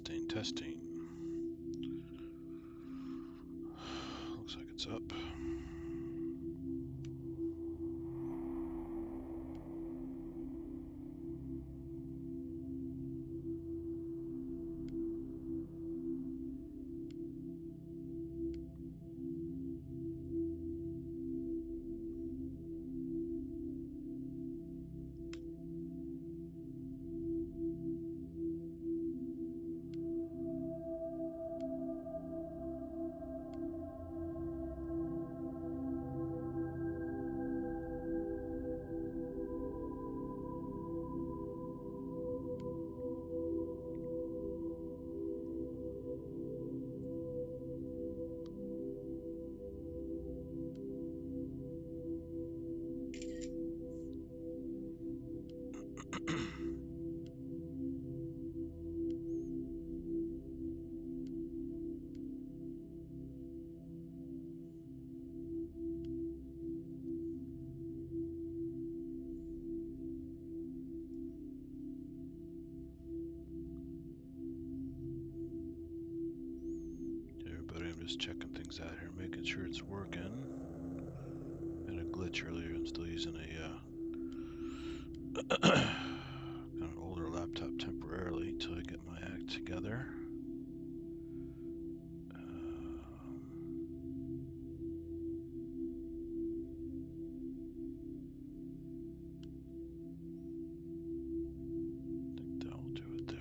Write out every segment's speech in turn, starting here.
Testing, testing. Looks like it's up. Everybody, I'm just checking things out here, making sure it's working. Had a glitch earlier. I'm still using a kind of an older laptop temporarily until I get my act together. I think that will do it there.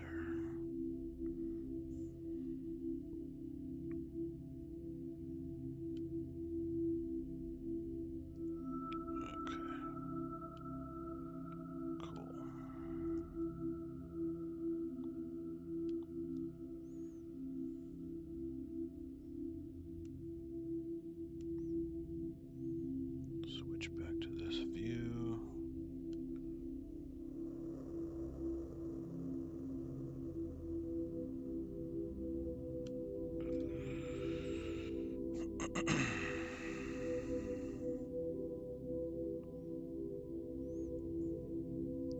Okay. Cool. Switch back to this view.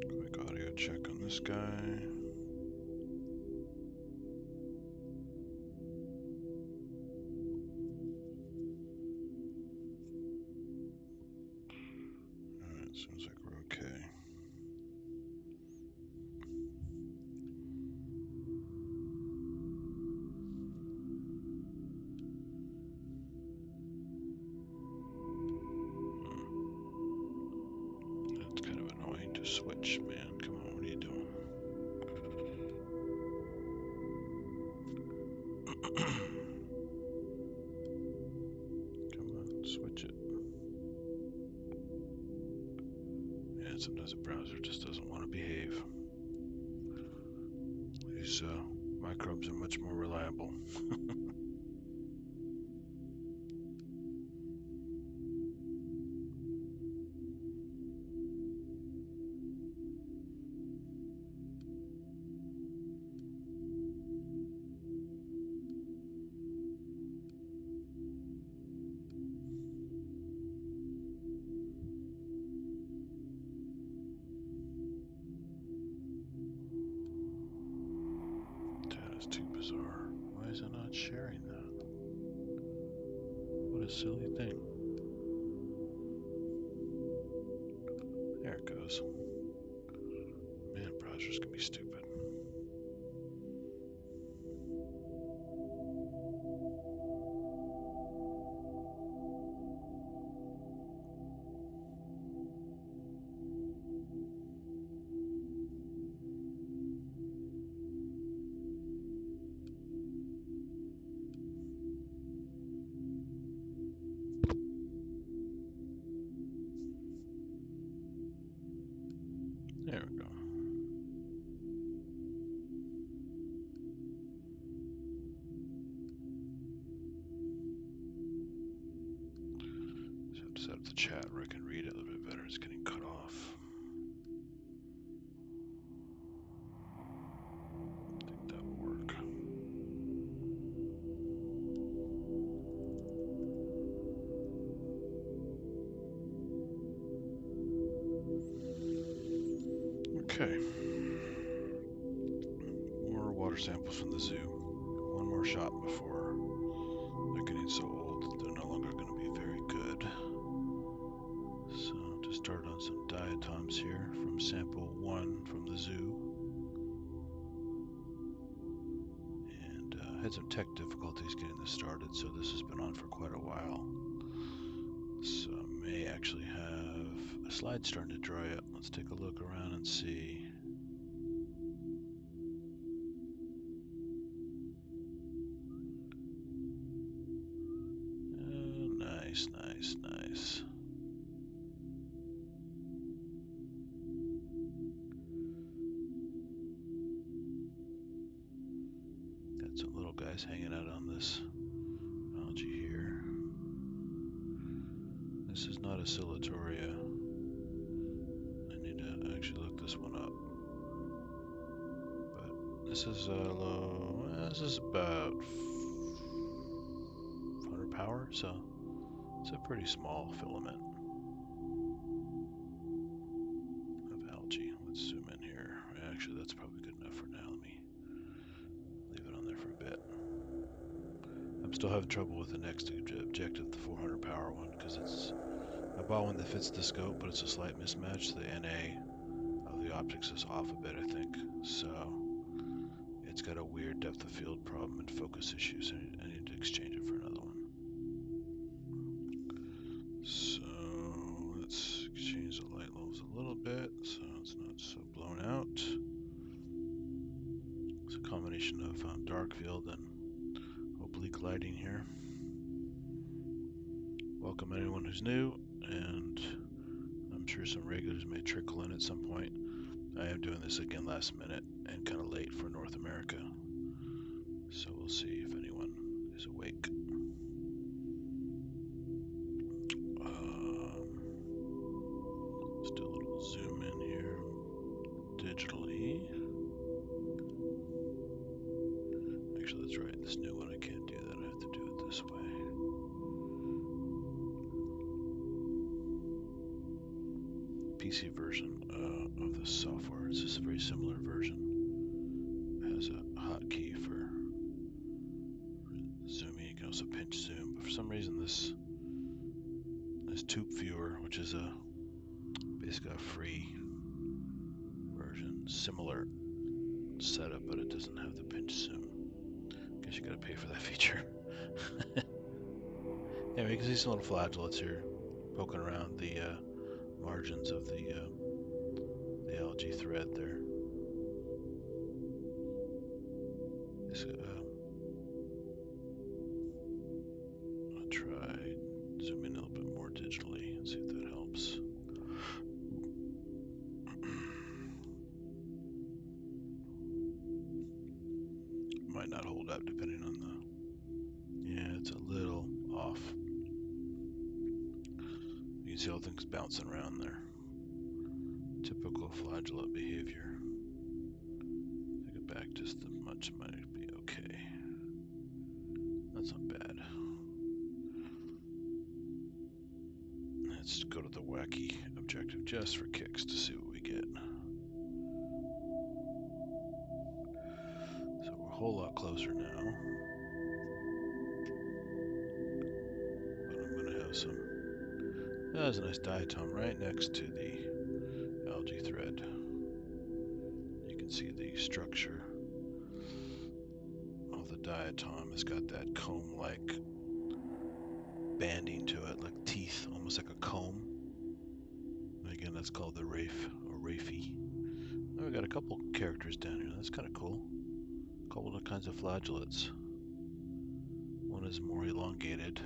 Quick audio check on this guy. Alright, seems like we're okay. That's kind of annoying to switch, man. Come on, what are you doing? Come on, switch it. Yeah, sometimes the browser just doesn't want to behave. These microbes are much more reliable. That is too bizarre. Why is it not sharing that? What a silly thing. There it goes. Man, browsers can be stupid. There we go. So I have to set up the chat where I can read it a little bit better. It's getting cut off. I think that will work. Okay. More water older samples from the zoo. One more shot before they're getting so old that they're no longer going to be very good. So to start on some diatoms here from sample 1 from the zoo. And had some tech difficulties getting this started, so this has been on for quite a while. So I may actually have a slide starting to dry up. Let's take a look around and see. Nice, nice, nice. Got some little guys hanging out on this algae here. This is not a Silatoria. I need to actually look this one up. But this is low. This is about 100 power, so it's a pretty small filament of algae. Let's zoom in here. Actually, that's probably good enough for now. Let me leave it on there for a bit. I'm still having trouble with the next objective, the 400 power one, because I bought one that fits the scope, but it's a slight mismatch. The NA of the optics is off a bit, I think. So it's got a weird depth of field problem and focus issues. I need to exchange it for another one. So let's exchange the light levels a little bit so it's not so blown out. It's a combination of dark field and oblique lighting here. Welcome anyone who's new, and I'm sure some regulars may trickle in at some point. I am doing this again last minute and kind of late for North America, so we'll see if anyone is awake. Let's do a little zoom in here digitally. Actually, that's right, this new one I can't do that, I have to do it this way. PC version of the software, it's just a very similar version. It has a hotkey for zooming. You can also pinch zoom, but for some reason this tube viewer, which is basically a free version, similar setup, but it doesn't have the pinch zoom. Guess you gotta pay for that feature. Anyway, you can see some little flagellates here poking around the margins of the algae thread there. I'll try zoom in a little bit more digitally and see if that helps. Might not hold up depending on the... Yeah, it's a little off. You can see all things bouncing around there. Typical flagellate behavior. Take it back just as much, might be okay. That's not bad. Let's go to the wacky objective just for kicks to see what we get. So we're a whole lot closer now. But I'm going to have some... There's a nice diatom right next to the algae thread. You can see the structure of the diatom. It's got that comb-like banding to it, like teeth, almost like a comb. And again, that's called the raphe, or raphe. Oh, we got a couple characters down here. That's kind of cool. A couple of kinds of flagellates. One is more elongated,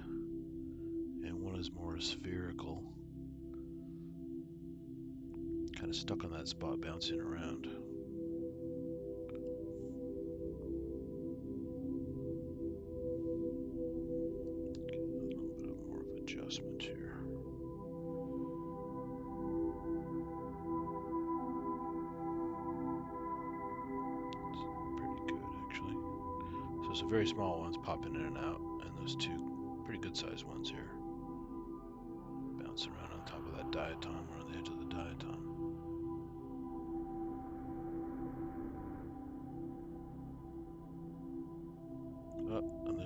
and one is more spherical. Kind of stuck on that spot, bouncing around. Get a little bit more of adjustment here. It's pretty good, actually. So some very small ones popping in and out, and those two pretty good sized ones here. Bouncing around on top of that diatom, or on the edge of the diatom.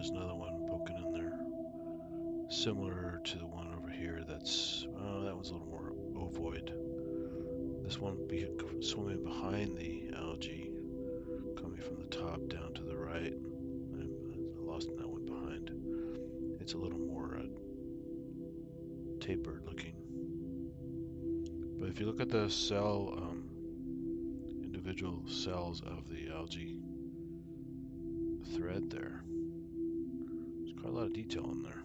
there's another one poking in there. Similar to the one over here that's, that one's a little more ovoid. This one will be swimming behind the algae, coming from the top down to the right. I lost that one behind. It's a little more tapered looking. But if you look at the cell, individual cells of the algae thread there, there's quite a lot of detail in there.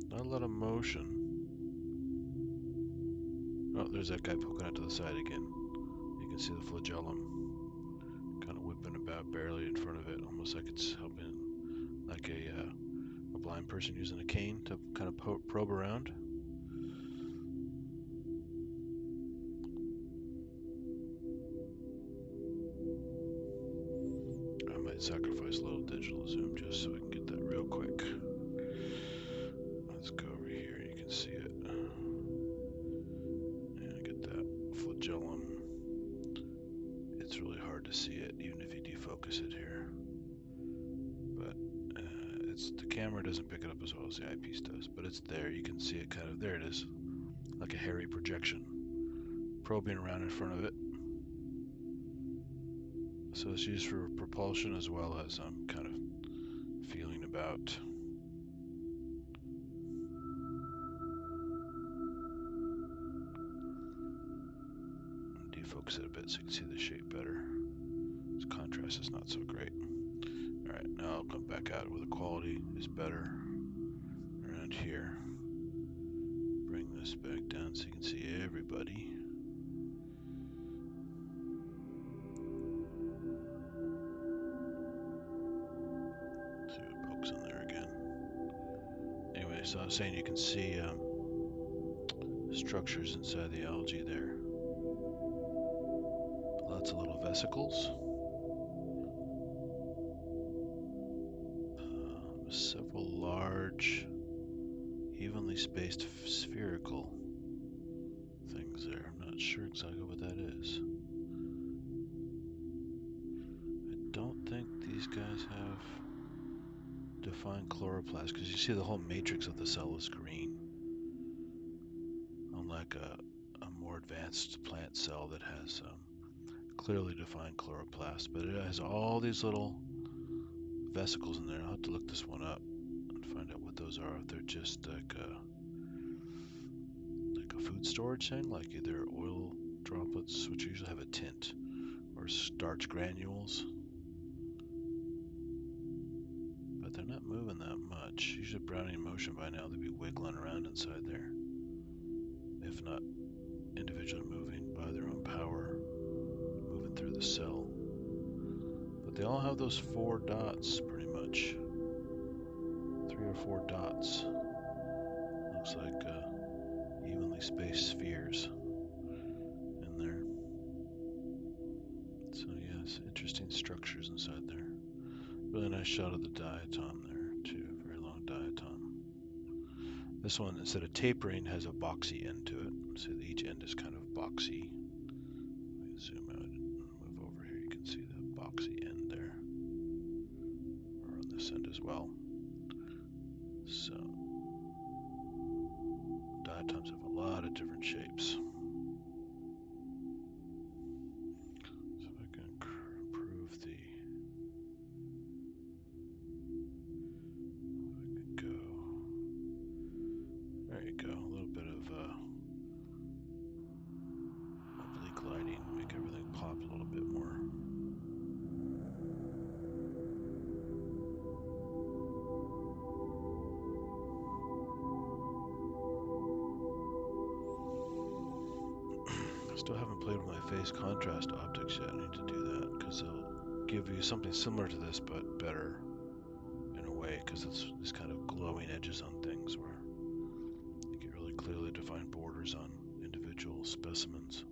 Not a lot of motion. Oh, there's that guy poking out to the side again. You can see the flagellum kind of whipping about barely in front of it, almost like it's helping, like a blind person using a cane to kind of probe around. I might sacrifice a little digital zoom just so we can get that real quick. Let's go over here, you can see it. And get that flagellum. It's really hard to see it, even if you defocus it here. But the camera doesn't pick it up as well as the eyepiece does, but it's there. You can see it kind of, there it is, like a hairy projection, probing around in front of it. So it's used for propulsion as well as kind of feeling about. Defocus it a bit so you can see the shape better. Its contrast is not so great. Alright, now I'll come back out where the quality is better. Around here. Bring this back down so you can see everybody. Let's see what pokes in there again. Anyway, so I was saying you can see structures inside the algae there. Lots of little vesicles. Several large, evenly spaced spherical things there. I'm not sure exactly what that is. I don't think these guys have defined chloroplast, because you see the whole matrix of the cell is green. Unlike a more advanced plant cell that has clearly defined chloroplast, but it has all these little vesicles in there. I'll have to look this one up and find out what those are. If they're just like a food storage thing, like either oil droplets, which usually have a tint, or starch granules. But they're not moving that much. Usually Brownian motion by now, they'd be wiggling around inside there. If not individually moving by their own power, moving through the cell. But they all have those 4 dots, pretty much. 3 or 4 dots. Looks like evenly spaced spheres in there. So yes, interesting structures inside there. Really nice shot of the diatom there, too. Very long diatom. This one, instead of tapering, has a boxy end to it. So each end is kind of boxy. Let me zoom out and move over here. You can see the boxy end there. Or on this end as well. So, diatoms have a lot of different shapes. So I can improve the... There you go, a little bit of oblique lighting, make everything pop a little bit more. I still haven't played with my phase contrast optics yet. I need to do that because they'll give you something similar to this but better in a way, because it's these kind of glowing edges on things where you get really clearly defined borders on individual specimens.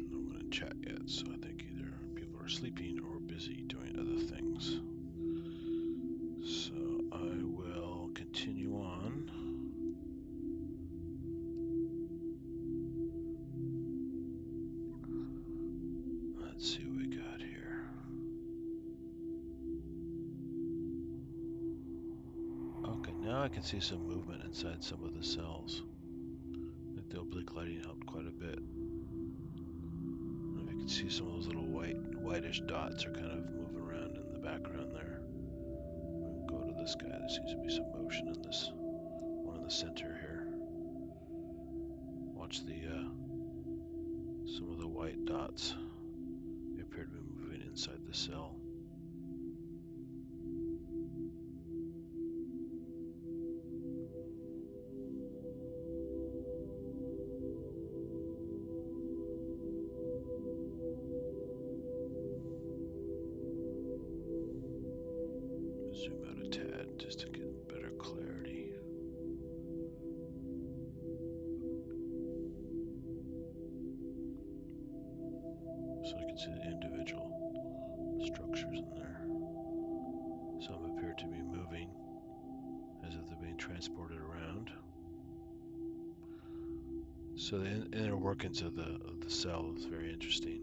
No one in chat yet, so I think either people are sleeping or busy doing other things. So I will continue on. Let's see what we got here. Okay, now I can see some movement inside some of the cells. I think the oblique lighting helped quite a bit. You can see some of those little whitish dots are kind of moving around in the background there. We'll go to this guy. There seems to be some motion in this one in the center here. Watch the some of the white dots. They appear to be moving inside the cell. Zoom out a tad just to get better clarity. So you can see the individual structures in there. Some appear to be moving as if they're being transported around. So the inner workings of the cell is very interesting.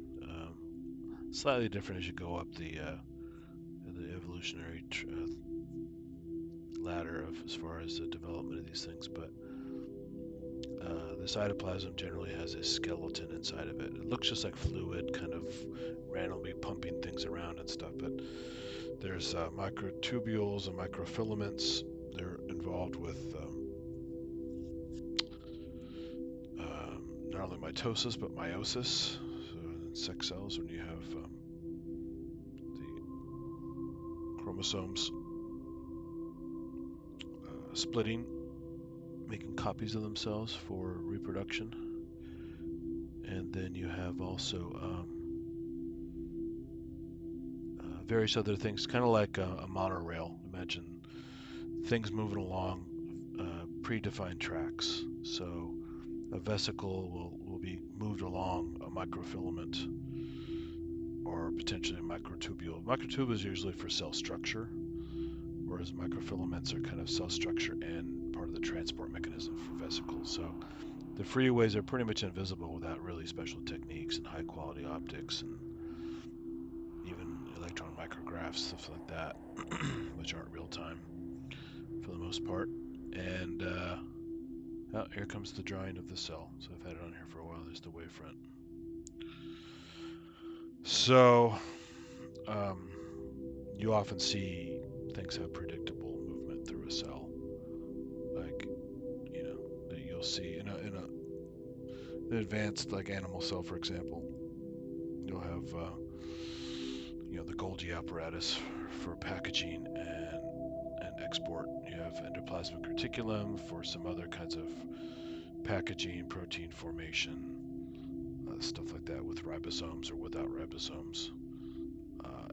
Slightly different as you go up the evolutionary ladder of as far as the development of these things, but the cytoplasm generally has a skeleton inside of it. It looks just like fluid, kind of randomly pumping things around and stuff, but there's microtubules and microfilaments. They're involved with not only mitosis but meiosis. So in sex cells, when you have the chromosomes splitting, making copies of themselves for reproduction. And then you have also various other things, kind of like a monorail. Imagine things moving along predefined tracks. So a vesicle will be moved along a microfilament or potentially a microtubule. Microtubule is usually for cell structure, whereas microfilaments are kind of cell structure and part of the transport mechanism for vesicles. So the freeways are pretty much invisible without really special techniques and high quality optics and even electron micrographs, stuff like that, which aren't real time for the most part. And oh, here comes the drawing of the cell. So I've had it on here for a while. There's the wavefront. So you often see things have predictable movement through a cell, like that you'll see in an advanced like animal cell, for example. You'll have the Golgi apparatus for packaging and export. You have endoplasmic reticulum for some other kinds of packaging, protein formation, stuff like that, with ribosomes or without ribosomes.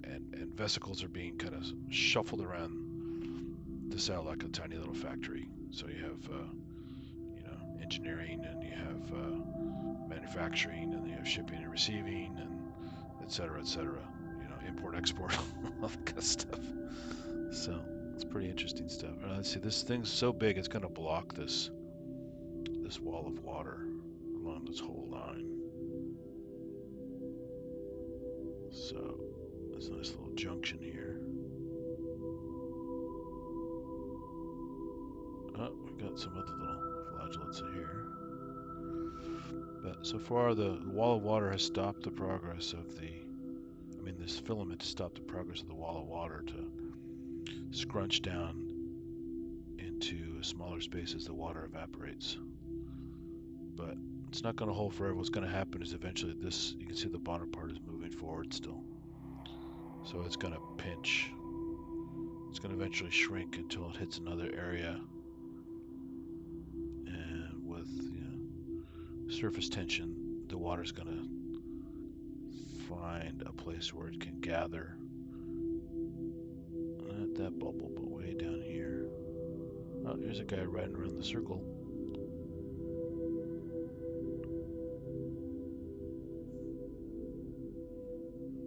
And vesicles are being kind of shuffled around the cell like a tiny little factory. So you have engineering, and you have manufacturing, and you have shipping and receiving, and et cetera, import, export, all that kind of stuff. So it's pretty interesting stuff. Let's see, this thing's so big it's going to block this wall of water along this whole line. So there's a nice little junction here. Oh, we got some other little flagellates here. But so far the wall of water has stopped the progress of this filament stopped the progress of the wall of water to scrunch down into a smaller space as the water evaporates. But it's not going to hold forever. What's going to happen is eventually you can see the bottom part is moving forward still. So it's going to pinch. It's going to eventually shrink until it hits another area. And with surface tension, the water's going to find a place where it can gather. Not that bubble, but way down here. Oh, here's a guy riding around the circle.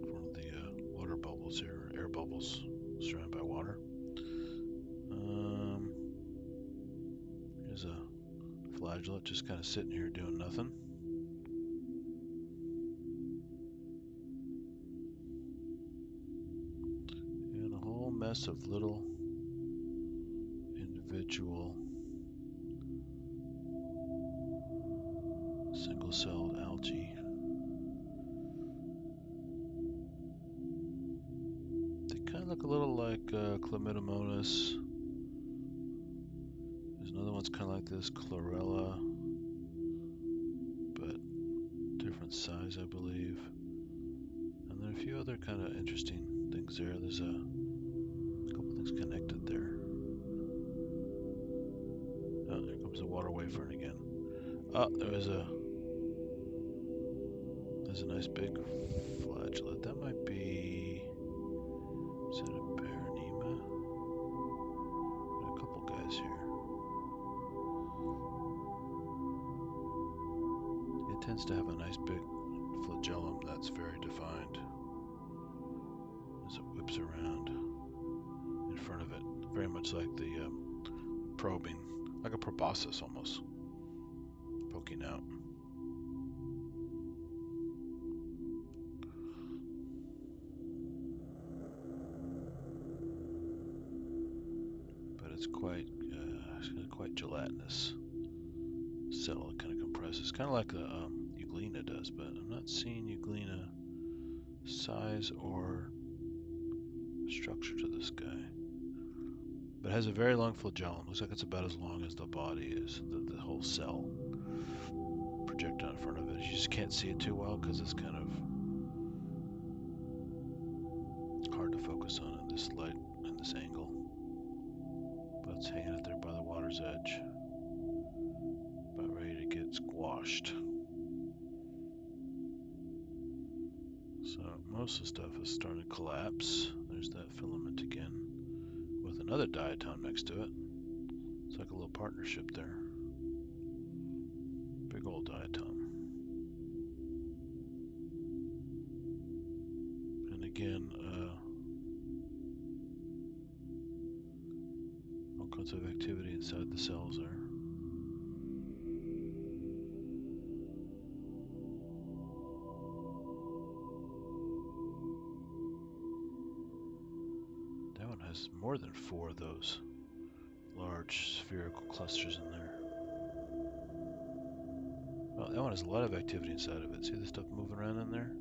One of the water bubbles here, air bubbles surrounded by water. Here's a flagellate just kind of sitting here doing nothing. mass of little individual single-celled algae. They kind of look a little like Chlamydomonas. There's another one's kind of like this, Chlorella, but different size, I believe. And there are a few other kind of interesting things there. There's a couple things connected there. Oh, here comes the water wyvern again. Oh, there's a nice big flagellate. That might be, is that a Blepharisma? Got a couple guys here. It tends to have a nice big flagellum that's very defined as it whips around in front of it, very much like the probing, like a proboscis almost, poking out. But it's quite gelatinous cell. It kind of compresses, kind of like the Euglena does, but I'm not seeing Euglena size or structure to this guy. But it has a very long flagellum. Looks like it's about as long as the body is, the whole cell projected in front of it. You just can't see it too well because it's kind of hard to focus on in this light and this angle. But it's hanging out there by the water's edge, about ready to get squashed. So most of the stuff is starting to collapse. There's that filament again, with another diatom next to it. It's like a little partnership there. Big old diatom. And again, all kinds of activity inside the cells there. That one has more than 4 of those large spherical clusters in there. Well, that one has a lot of activity inside of it. See the stuff moving around in there?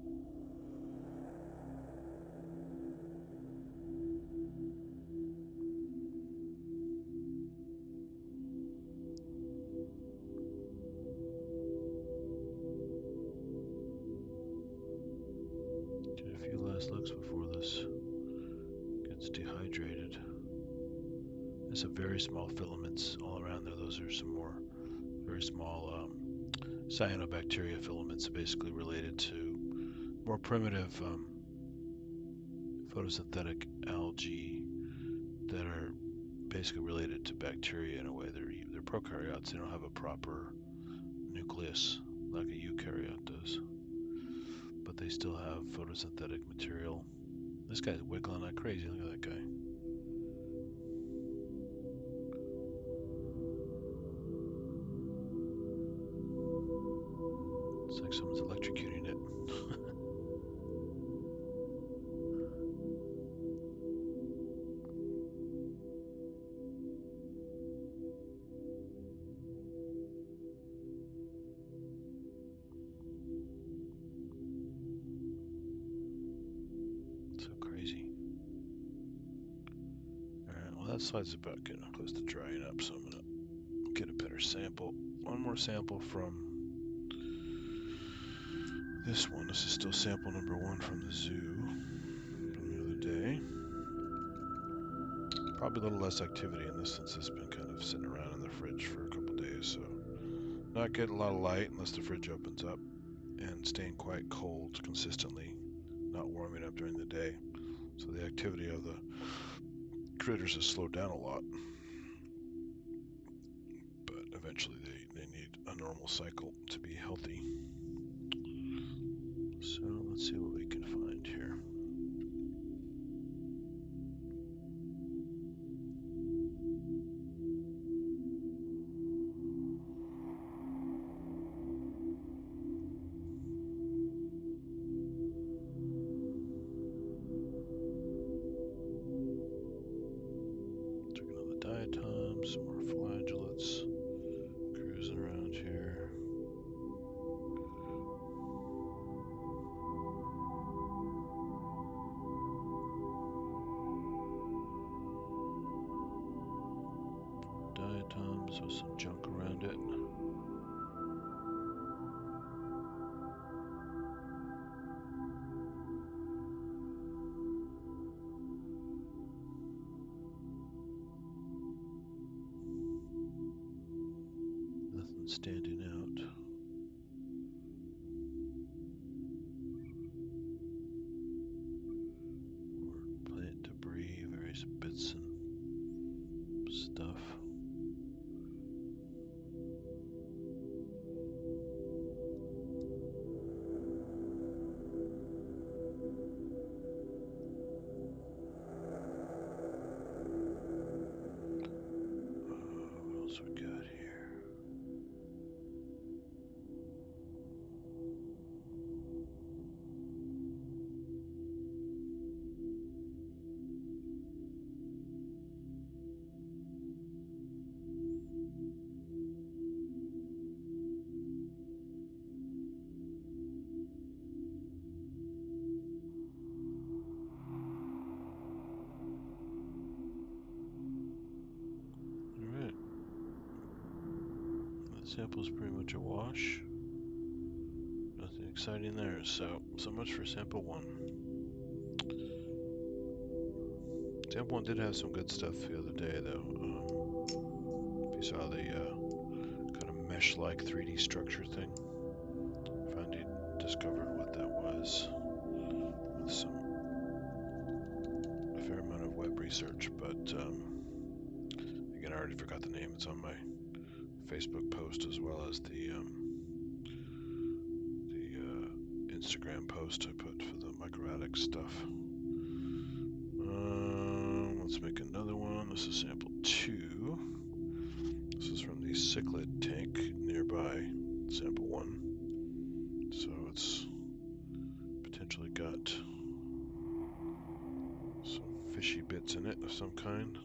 Get a few last looks before this gets dehydrated. There's some very small filaments all around there. Those are some more very small cyanobacteria filaments, basically related to more primitive photosynthetic algae that are basically related to bacteria in a way. They're prokaryotes. They don't have a proper nucleus like a eukaryote does, but they still have photosynthetic material. This guy's wiggling like crazy. Look at that guy. It's like someone's electrocuting it. So crazy. Alright, well that slide's about getting close to drying up, so I'm gonna get a better sample. One more sample from this one. This is still sample number 1 from the zoo from the other day. Probably a little less activity in this since it's been kind of sitting around in the fridge for a couple days, so not getting a lot of light unless the fridge opens up, and staying quite cold consistently, not warming up during the day. So the activity of the critters has slowed down a lot. But eventually they need a normal cycle to be healthy. So let's see what we can find here. Also some junk around it. Nothing standing out. More plant debris, various bits and stuff. What else we got here? Alright. That sample's pretty much a wash. Nothing exciting there, so much for sample 1. Sample 1 did have some good stuff the other day, though. If you saw the kind of mesh-like 3D structure thing, finally discovered what that was with a fair amount of web research. But again, I already forgot the name. It's on my Facebook post as well as the Instagram post I put for the MicroAddict stuff. Let's make another one. This is sample 2. This is from the cichlid tank nearby sample 1. So it's potentially got some fishy bits in it of some kind.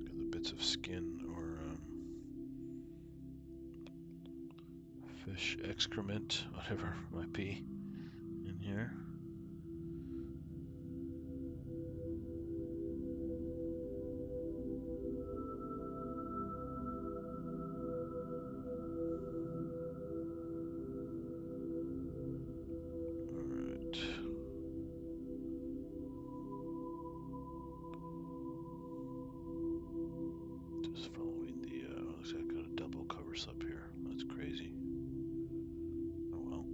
Either bits of skin or fish excrement, whatever it might be in here. Alright. Just following the, looks like I got a double cover slip here. That's crazy. Oh well.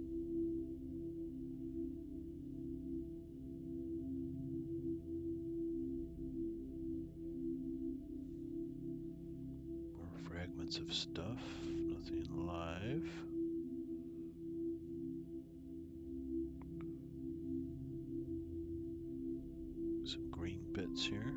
More fragments of stuff. Nothing live. Some green bits here.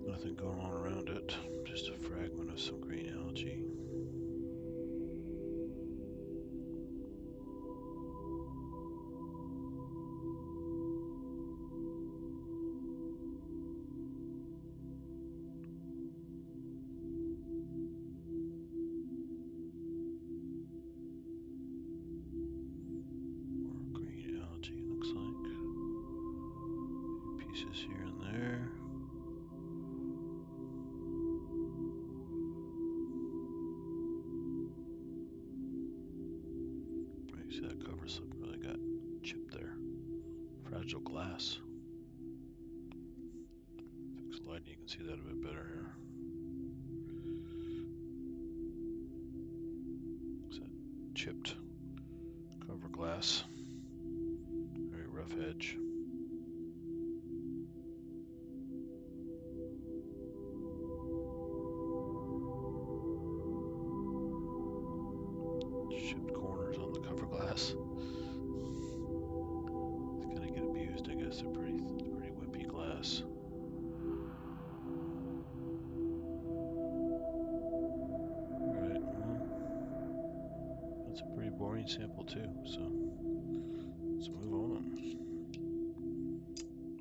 Nothing going on around it, just a fragment of some green algae. More green algae, looks like. Pieces here and there. You see that cover slip really got chipped there. Fragile glass. Fix lighting, you can see that a bit better here. Looks that chipped cover glass. Very rough edge. Chipped corners on the cover glass. It's gonna get abused, I guess. They're pretty wimpy glass. strange sample too, so let's move on.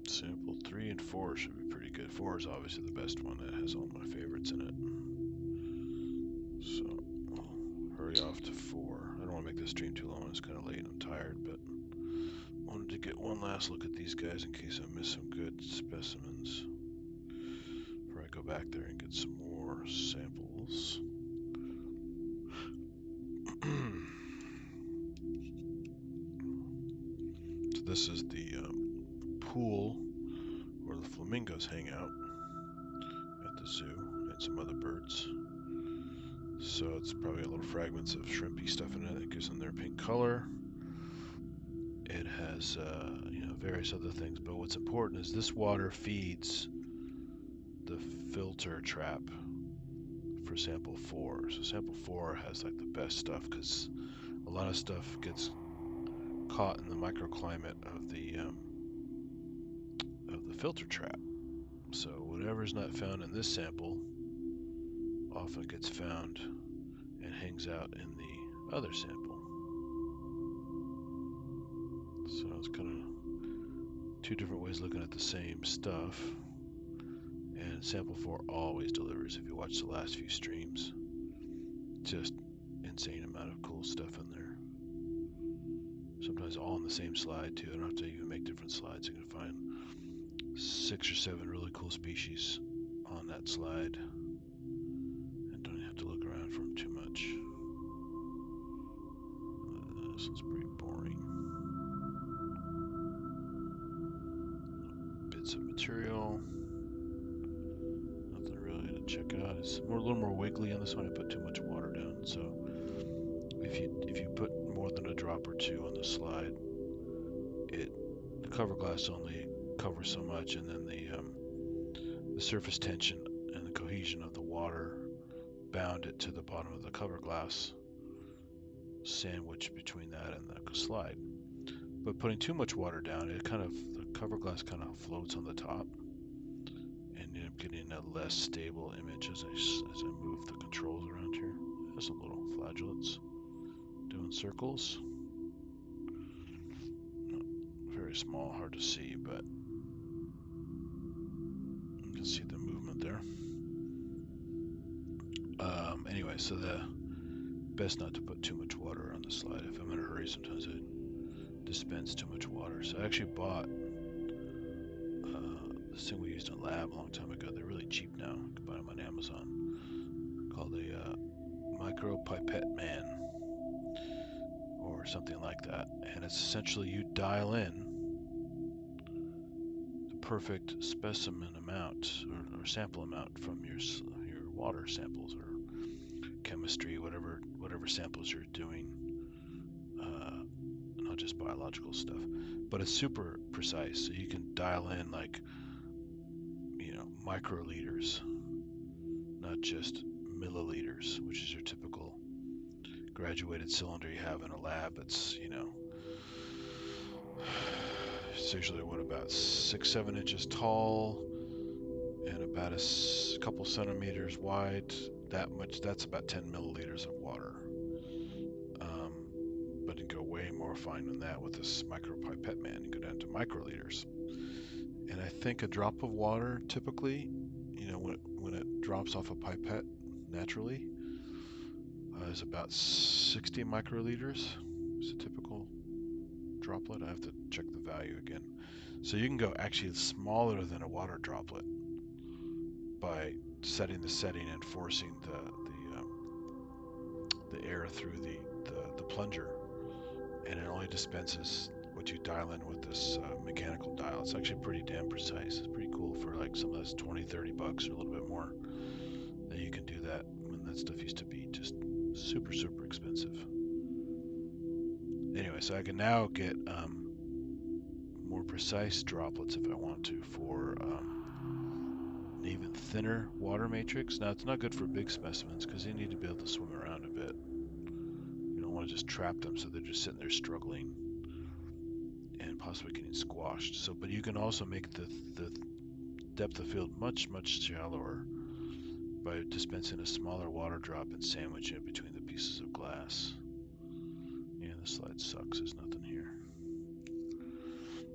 Sample 3 and 4 should be pretty good. 4 is obviously the best one. It has all my favorites in it. So I'll hurry off to 4. I don't want to make this stream too long. It's kind of late and I'm tired, but wanted to get one last look at these guys in case I miss some good specimens before I go back there and get some more samples. So this is the pool where the flamingos hang out at the zoo and some other birds. So it's probably a little fragments of shrimpy stuff in it that gives them their pink color. It has, various other things, but what's important is this water feeds the filter trap for sample 4. So sample 4 has like the best stuff because a lot of stuff gets caught in the microclimate of the filter trap. So whatever's not found in this sample often gets found and hangs out in the other sample. So it's kind of two different ways looking at the same stuff. And sample 4 always delivers if you watch the last few streams. Just insane amount of cool stuff in there. Sometimes all on the same slide too. I don't have to even make different slides. You can find 6 or 7 really cool species on that slide. And don't have to look around for them too much. This is pretty boring. Bits of material. Nothing really to check out. It's a little more wiggly on this one. I put too much water down. So if you put more than a drop or two on the slide, the cover glass only covers so much, and then the surface tension and the cohesion of the water bound it to the bottom of the cover glass, sandwiched between that and the slide. But putting too much water down, the cover glass kind of floats on the top, and you end up getting a less stable image as I move the controls around here. There's some little flagellates doing circles. Very small, hard to see, but you can see the movement there. Anyway, so best not to put too much water on the slide. If I'm in a hurry, sometimes I dispense too much water. So I actually bought this thing we used in lab a long time ago. They're really cheap now. You can buy them on Amazon. Called a MicroPipette Man or something like that. And it's essentially you dial in the perfect specimen amount or sample amount from your water samples or chemistry, whatever samples you're doing, not just biological stuff, but it's super precise. So you can dial in like, microliters, not just milliliters, which is your typical graduated cylinder you have in a lab. It's, it's usually about 6-7 inches tall and about a couple centimeters wide. That's about 10 milliliters of water. But you can go way more fine than that with this MicroPipette Man. You go down to microliters. And I think a drop of water typically, when it drops off a pipette naturally, is about 60 microliters. It's a typical droplet. I have to check the value again. So you can go actually smaller than a water droplet by setting the setting and forcing the air through the plunger, and it only dispenses what you dial in with this mechanical dial. It's actually pretty damn precise. It's pretty cool for like some of those $20-30 or a little bit more that you can do that when that stuff used to be just super expensive. Anyway, so I can now get more precise droplets if I want to for an even thinner water matrix. Now it's not good for big specimens because you need to be able to swim around a bit. You don't want to just trap them so they're just sitting there struggling and possibly getting squashed. So, but you can also make the depth of field much shallower by dispensing a smaller water drop and sandwiching it between the pieces of glass. This slide sucks, there's nothing here.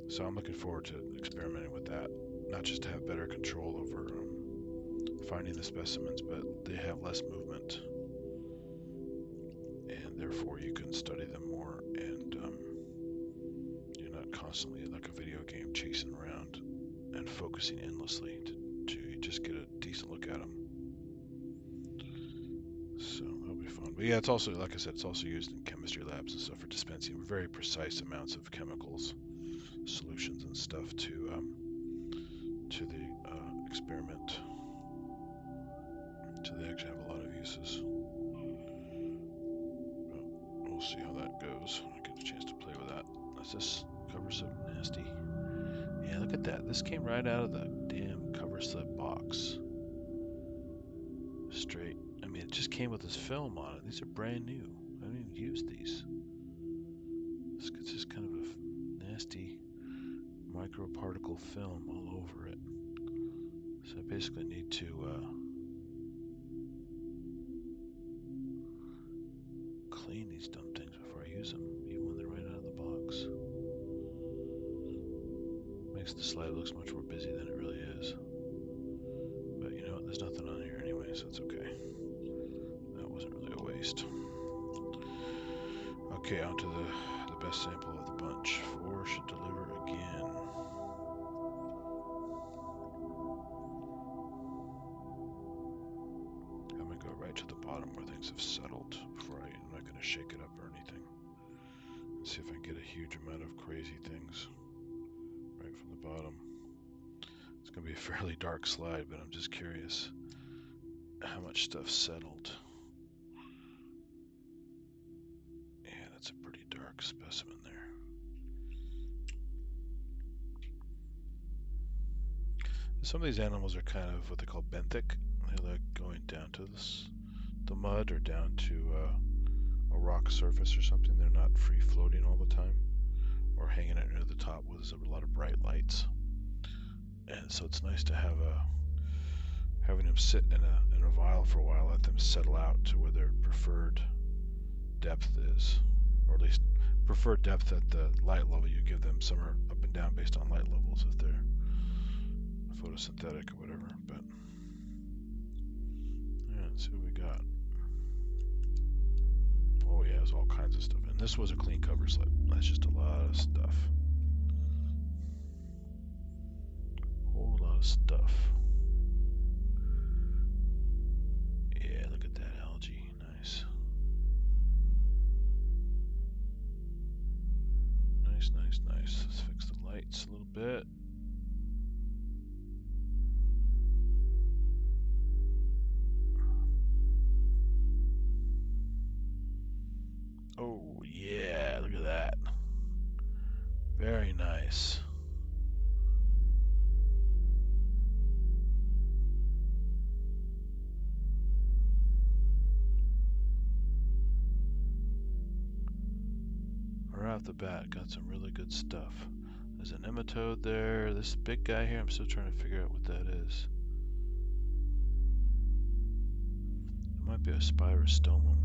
So I'm looking forward to experimenting with that. Not just to have better control over finding the specimens, but they have less movement. And therefore you can study them more, and you're not constantly like a video game chasing around and focusing endlessly to just get a decent look at them. So that'll be fun. But yeah, it's also, like I said, it's also used in chemistry labs and stuff for dispensing very precise amounts of chemicals, solutions and stuff to the experiment. So they actually have a lot of uses. But we'll see how that goes when I get a chance to play with that. Is this cover slip nasty? Yeah, look at that. This came right out of the damn cover slip box. Straight. I mean, it just came with this film on it. These are brand new. I haven't even used these. It's just kind of a nasty microparticle film all over it. So I basically need to clean these dumb things before I use them, even when they're right out of the box. Makes the slide looks much more busy than it really is. But you know what, there's nothing on here anyway, so it's okay. That wasn't really a waste. Okay, on to the best sample of the bunch. 4 should deliver again. I'm going to go right to the bottom where things have settled before I'm not going to shake it up or anything. And see if I can get a huge amount of crazy things right from the bottom. It's going to be a fairly dark slide, but I'm just curious how much stuff settled. Yeah, that's a pretty dark specimen there. Some of these animals are kind of what they call benthic. They're like going down to the mud or down to a rock surface or something. They're not free floating all the time or hanging out near the top with a lot of bright lights. And so it's nice to have having them sit in a vial for a while, let them settle out to where their preferred depth is, or at least preferred depth at the light level you give them. Some are up and down based on light levels if they're photosynthetic or whatever. But yeah, let's see what we got. Oh yeah, there's all kinds of stuff. And this was a clean cover slip. That's just a lot of stuff. Whole lot of stuff. Yeah, look at that algae. Nice. Nice, nice, nice. Let's fix the lights a little bit. Oh yeah, look at that. Very nice. Right off the bat, got some really good stuff. There's a nematode there. This big guy here, I'm still trying to figure out what that is. It might be a spirostomum.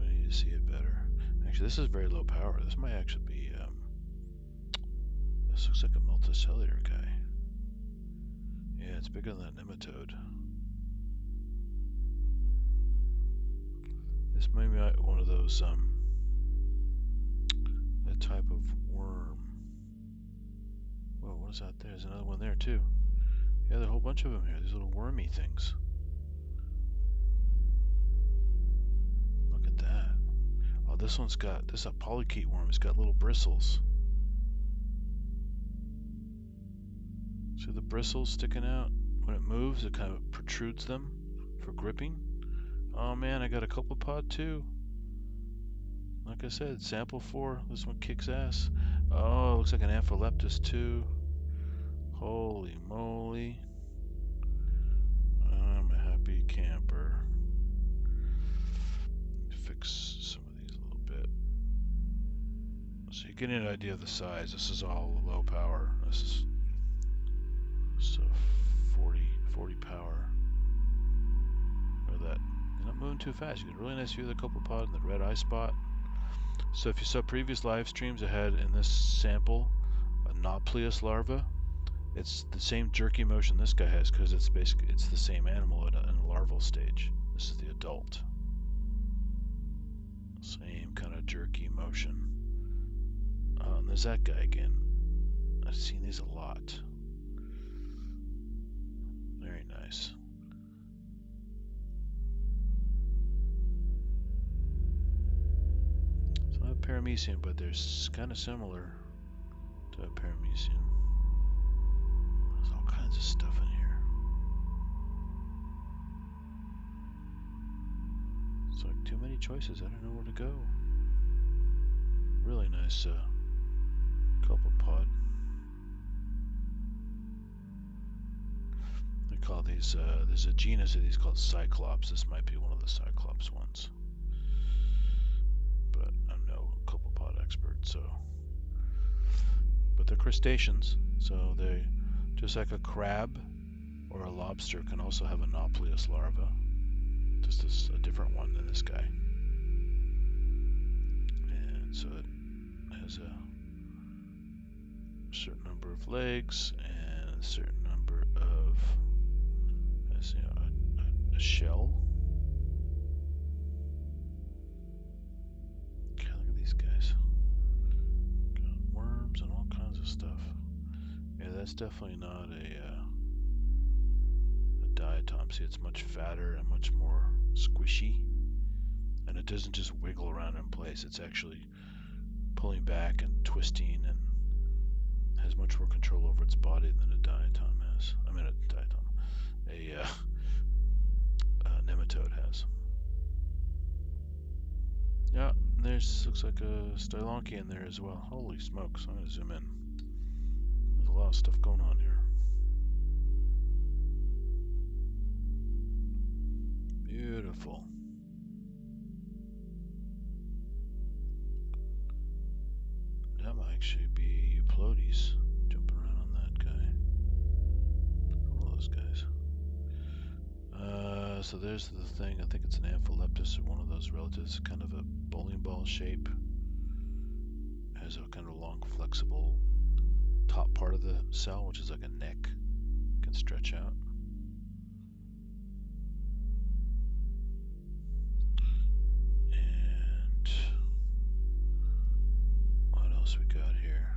I need to see it better. Actually, this is very low power. This might actually be, this looks like a multicellular guy. Yeah, it's bigger than that nematode. This may be one of those, that type of worm. Whoa, what is that there? There's another one there too. Yeah, there's a whole bunch of them here. These little wormy things. Look at that. Oh, this is a polychaete worm. It's got little bristles. See the bristles sticking out? When it moves, it kind of protrudes them for gripping. Oh man, I got a copepod too. Like I said, sample 4. This one kicks ass. Oh, looks like an Amphileptus too. Holy moly. I'm a happy camper. Fix some of these a little bit. So you get an idea of the size. This is all low power. This is so 40 power. moving too fast. You get a really nice view of the copepod and the red eye spot. So if you saw previous live streams, I had in this sample a Nauplius larva. It's the same jerky motion this guy has because it's the same animal in a larval stage. This is the adult. Same kind of jerky motion. And there's that guy again. I've seen these a lot. Very nice. It's not a paramecium, but they're kind of similar to a paramecium. There's all kinds of stuff in here. It's like too many choices. I don't know where to go. Really nice copepod. They call these, there's a genus of these called Cyclops. This might be one of the Cyclops ones. But I'm no copepod expert, so. But they're crustaceans, so they, just like a crab or a lobster can also have a Nauplius larva. Just a different one than this guy. And so it has a certain number of legs and a certain number of, as you know, a shell. Okay, look at these guys. Got worms and all kinds of stuff. Yeah, that's definitely not a diatom. See, it's much fatter and much more squishy. And it doesn't just wiggle around in place. It's actually pulling back and twisting and has much more control over its body than a diatom has. I mean, a nematode has. Yeah, there's looks like a Stylonki in there as well. Holy smokes, I'm gonna zoom in. There's a lot of stuff going on here. Beautiful. That might actually be Euplodes jumping around on that guy. One of those guys. So there's the thing. I think it's an Amphileptus or one of those relatives. Kind of a bowling ball shape. Has a kind of long, flexible top part of the cell, which is like a neck. It can stretch out. And what else we got here?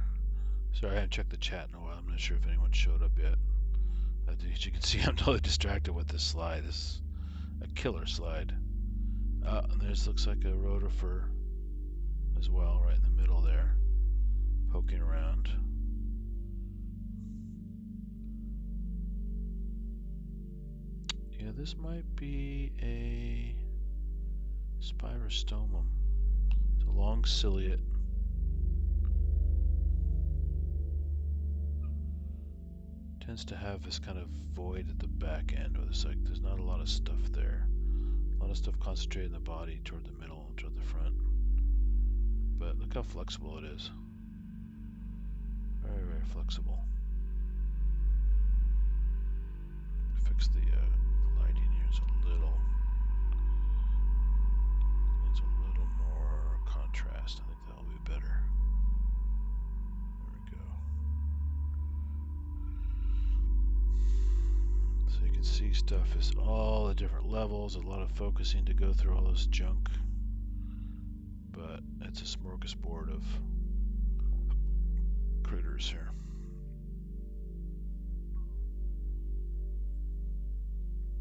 Sorry, I haven't checked the chat in a while. I'm not sure if anyone showed up yet. As you can see, I'm totally distracted with this slide. This is a killer slide. And there's looks like a rotifer as well, right in the middle there, poking around. Yeah, this might be a Spirostomum. It's a long ciliate. Tends to have this kind of void at the back end where it's like there's not a lot of stuff there. A lot of stuff concentrated in the body toward the middle and toward the front. But look how flexible it is. Very, very flexible. Fix the lighting here. It's a little. Needs a little more contrast. I think that'll be better. There we go. So you can see stuff is all the different levels, a lot of focusing to go through all this junk, but it's a smorgasbord of critters here.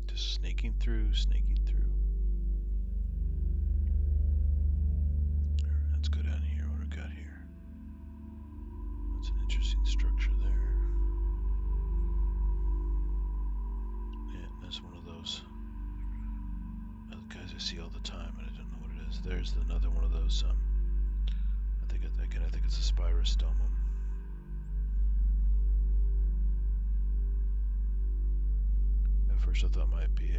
Just snaking through, snaking through. Let's go down here. What do we got here? That's an interesting structure there. There's one of those guys I see all the time, and I don't know what it is. There's another one of those. I think it's a Spirostomum. At first, I thought it might be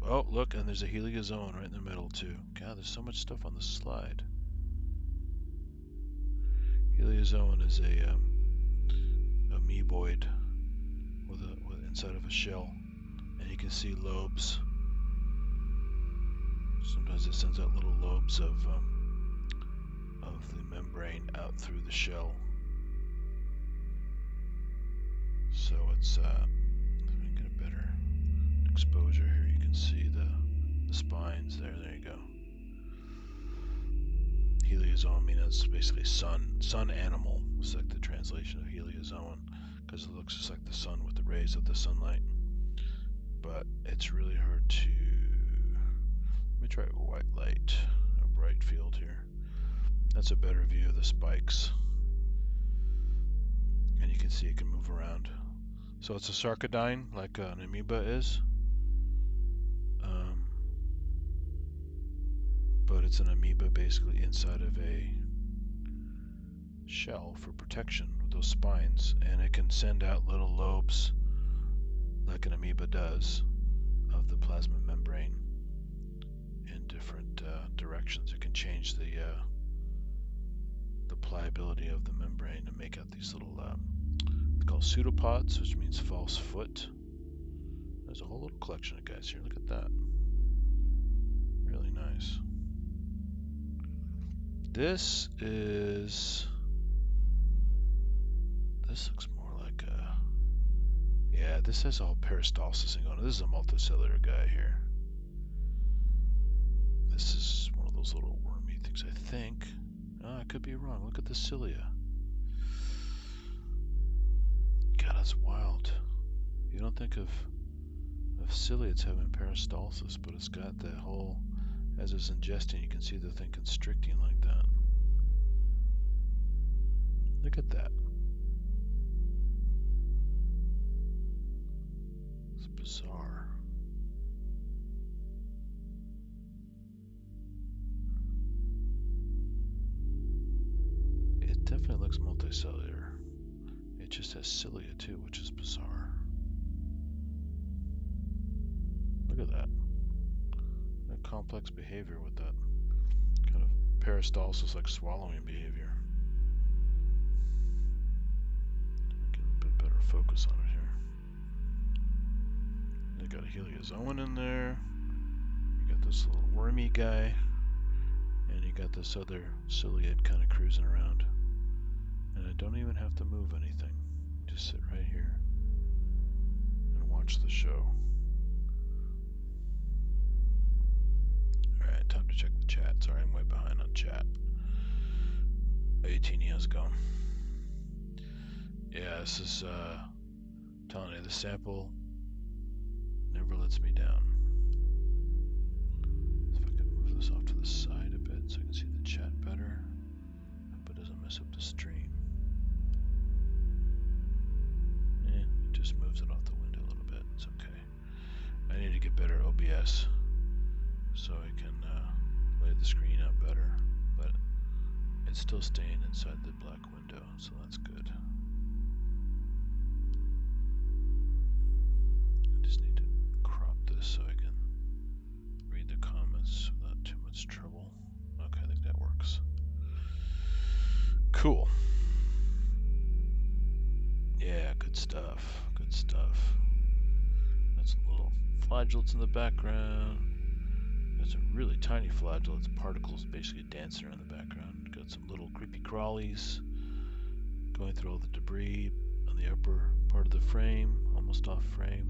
oh, look, and there's a Heliozoan right in the middle too. God, there's so much stuff on the slide. Heliozoan is a amoeboid with inside of a shell. And you can see lobes Sometimes it sends out little lobes of the membrane out through the shell. So it's, if I can get a better exposure here, you can see the spines there. There you go. Heliozoan, I mean, that's basically sun animal. It's like the translation of heliozoan, because it looks just like the sun with the rays of the sunlight. But it's really hard to. Let me try white light, a bright field here. That's a better view of the spikes. And you can see it can move around. So it's a sarcodyne, like an amoeba is. But it's an amoeba basically inside of a shell for protection with those spines. And it can send out little lobes, like an amoeba does, of the plasma membrane in different directions. It can change the pliability of the membrane to make out these little, they're called pseudopods, which means false foot. There's a whole little collection of guys here. Look at that. Really nice. This looks more like a, yeah, this has all peristalsis going on. This is a multicellular guy here. This is one of those little wormy things, I think. Oh, I could be wrong. Look at the cilia. God, that's wild. You don't think of ciliates having peristalsis, but it's got that whole, as it's ingesting, you can see the thing constricting like that. Look at that. It's bizarre. It definitely looks multicellular. It just has cilia too, which is bizarre. Look at that. That complex behavior with that kind of peristalsis, like swallowing behavior. Get a bit better focus on it here. They got a heliozoan in there. You got this little wormy guy. And you got this other ciliate kind of cruising around. And I don't even have to move anything. Just sit right here and watch the show. Alright, time to check the chat. Sorry, I'm way behind on chat. 18 years ago. Yeah, this is telling you the sample never lets me down. If I can move this off to the side a bit so I can see the chat better. Hope it doesn't mess up the stream. It just moves it off the window a little bit. It's okay. I need to get better OBS so I can lay the screen out better. But it's still staying inside the black window, so that's good. I just need to crop this so I can read the comments without too much trouble. Okay, I think that works. Cool. Yeah, good stuff. Good stuff. Got some little flagellates in the background. Got some really tiny flagellates, particles basically dancing around the background. Got some little creepy crawlies going through all the debris on the upper part of the frame, almost off frame.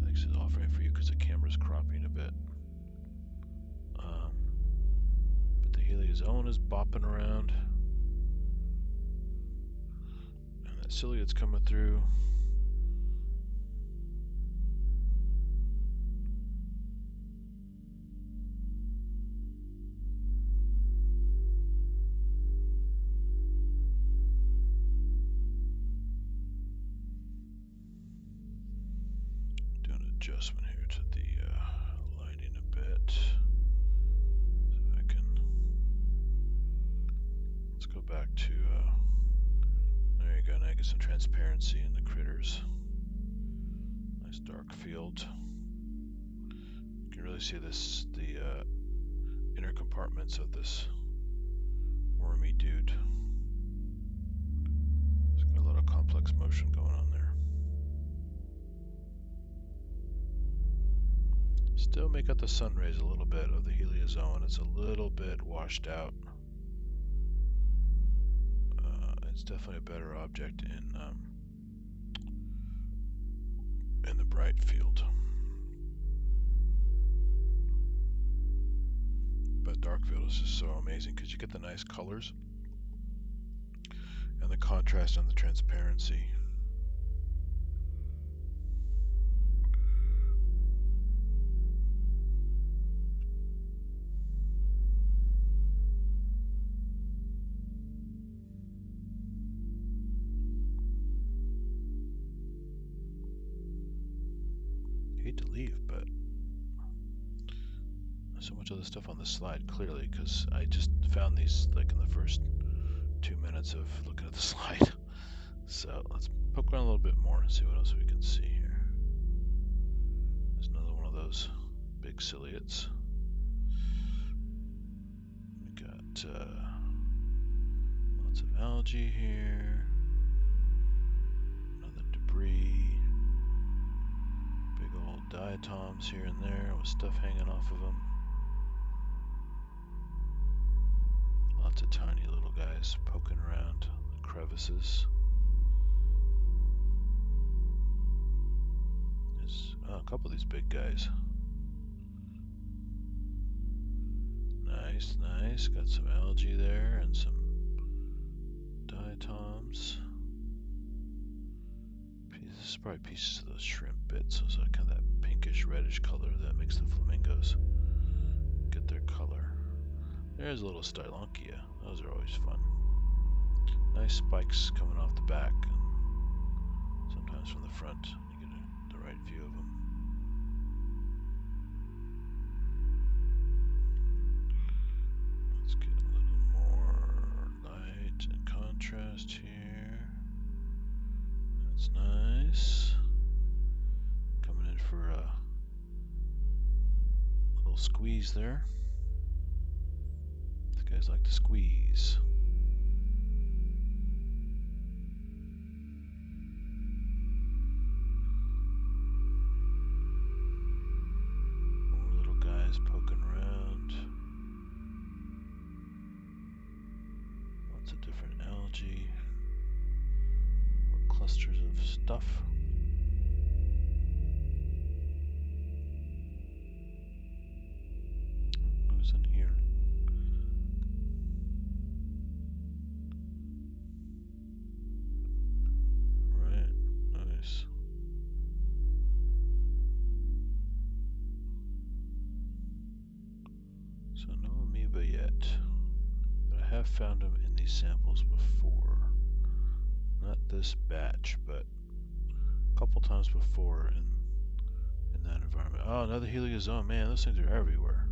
I think it's off frame for you because the camera's cropping a bit. But the heliozoan is bopping around. And that ciliate's coming through. Adjustment here to the lighting a bit. So I can, let's go back to, there you go, now I get some transparency in the critters. Nice dark field. You can really see this, the inner compartments of this wormy dude. It's got a lot of complex motion going on there. Still make out the sun rays a little bit of the heliozone. It's a little bit washed out. It's definitely a better object in the bright field. But dark field is just so amazing because you get the nice colors and the contrast and the transparency. Hate to leave, but so much of the stuff on the slide clearly because I just found these like in the first 2 minutes of looking at the slide. So let's poke around a little bit more and see what else we can see here. There's another one of those big ciliates. We got lots of algae here. Another debris. Big old diatoms here and there with stuff hanging off of them. Lots of tiny little guys poking around the crevices. There's a couple of these big guys. Nice, nice. Got some algae there and some diatoms. This is probably pieces of those shrimp bits. So it's like kind of that pinkish reddish color that makes the flamingos get their color. There's a little Stylonkia. Those are always fun. Nice spikes coming off the back and sometimes from the front. You get the right view of them. Let's get a little more light and contrast here. That's nice. Coming in for a little squeeze there. These guys like to squeeze. More little guys poking around. Lots of different algae. More clusters of stuff. Who's in here? So no amoeba yet, but I have found them in these samples before. Not this batch, but a couple times before in that environment. Oh, another heliozone. Man, those things are everywhere.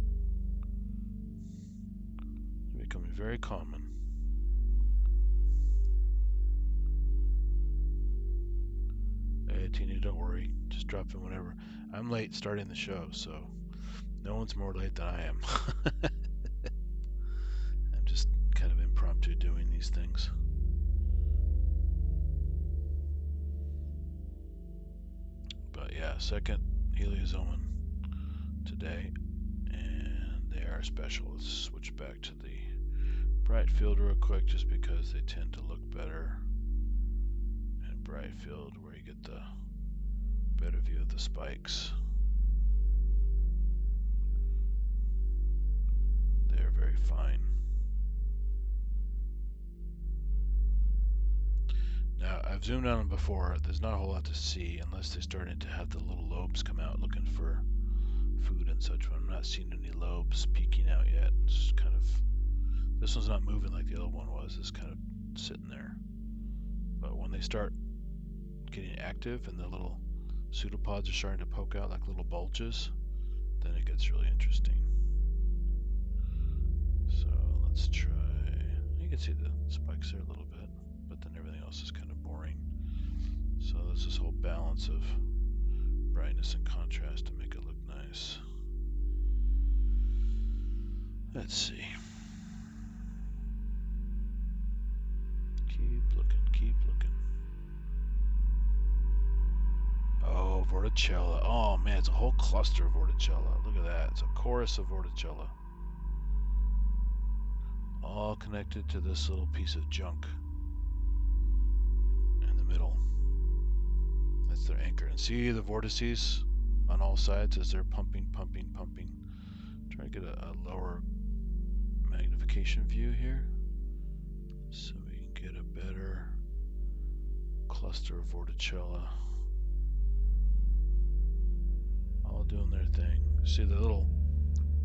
They're becoming very common. Hey, Tina, don't worry. Just drop in whenever. I'm late starting the show, so no one's more late than I am. I'm just kind of impromptu doing these things. But yeah, second heliozoan today, and they are special. Let's switch back to the bright field real quick, just because they tend to look better in bright field, where you get the better view of the spikes. They are very fine. Now, I've zoomed on them before. There's not a whole lot to see unless they're starting to have the little lobes come out looking for food and such. But I'm not seeing any lobes peeking out yet. It's kind of, this one's not moving like the other one was. It's kind of sitting there. But when they start getting active and the little pseudopods are starting to poke out like little bulges, then it gets really interesting. So let's try, you can see the spikes there a little bit, but then everything else is kind of boring. So there's this whole balance of brightness and contrast to make it look nice. Let's see. Keep looking, keep looking. Oh, Vorticella. Oh man, it's a whole cluster of Vorticella. Look at that. It's a chorus of Vorticella. All connected to this little piece of junk in the middle. That's their anchor. And see the vortices on all sides as they're pumping, pumping, pumping. Try to get a lower magnification view here so we can get a better cluster of Vorticella. All doing their thing. See the little,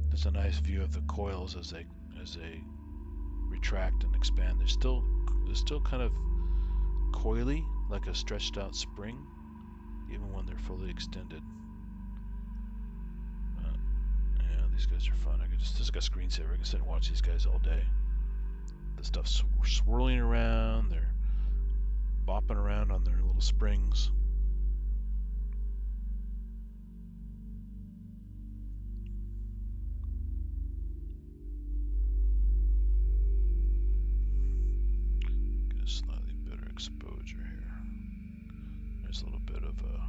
there's a nice view of the coils as they retract and expand. They're still kind of coily, like a stretched out spring, even when they're fully extended. Yeah, these guys are fun. This is like a screensaver. I can sit and watch these guys all day. The stuff's swirling around. They're bopping around on their little springs. Get a slightly better exposure here. There's a little bit of a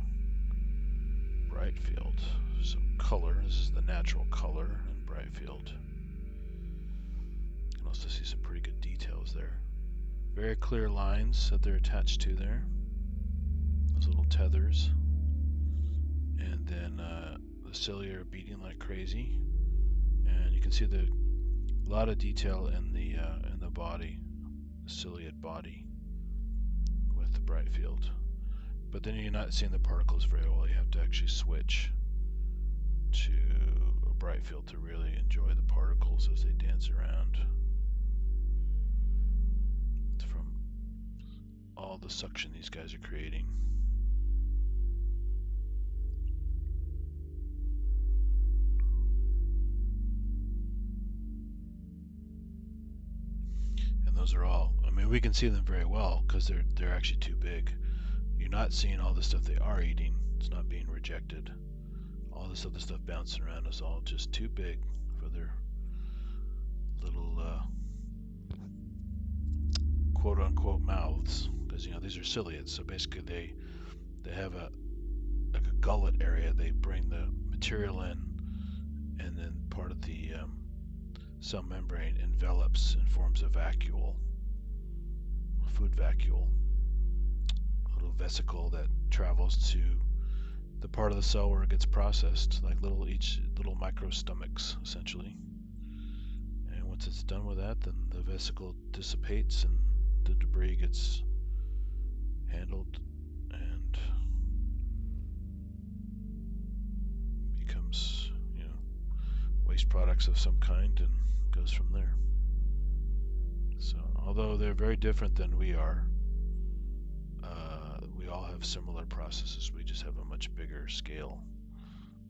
bright field. Some color. This is the natural color in bright field. You can also see some pretty good details there. Very clear lines that they're attached to there. Those little tethers. And then the cilia are beating like crazy. And you can see a lot of detail in the body, the ciliate body with the bright field. But then you're not seeing the particles very well. You have to actually switch to a bright field to really enjoy the particles as they dance around. From all the suction these guys are creating. And those are all, I mean, we can see them very well because they're actually too big. You're not seeing all the stuff they are eating. It's not being rejected. All this other stuff bouncing around is all just too big for their little quote-unquote mouths, because these are ciliates, so basically they have like a gullet area. They bring the material in, and then part of the cell membrane envelops and forms a vacuole, a food vacuole, a little vesicle that travels to the part of the cell where it gets processed, like each little micro stomachs essentially. And once it's done with that, then the vesicle dissipates and the debris gets handled and becomes, waste products of some kind and goes from there. So, although they're very different than we are, we all have similar processes. We just have a much bigger scale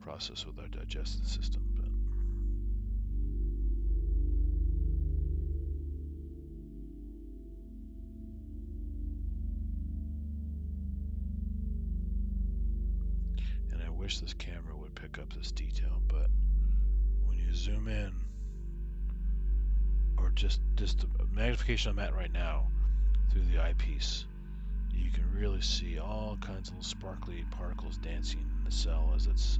process with our digestive system. And I wish this camera would pick up this detail, but when you zoom in, or just the magnification I'm at right now through the eyepiece, you can really see all kinds of little sparkly particles dancing in the cell as it's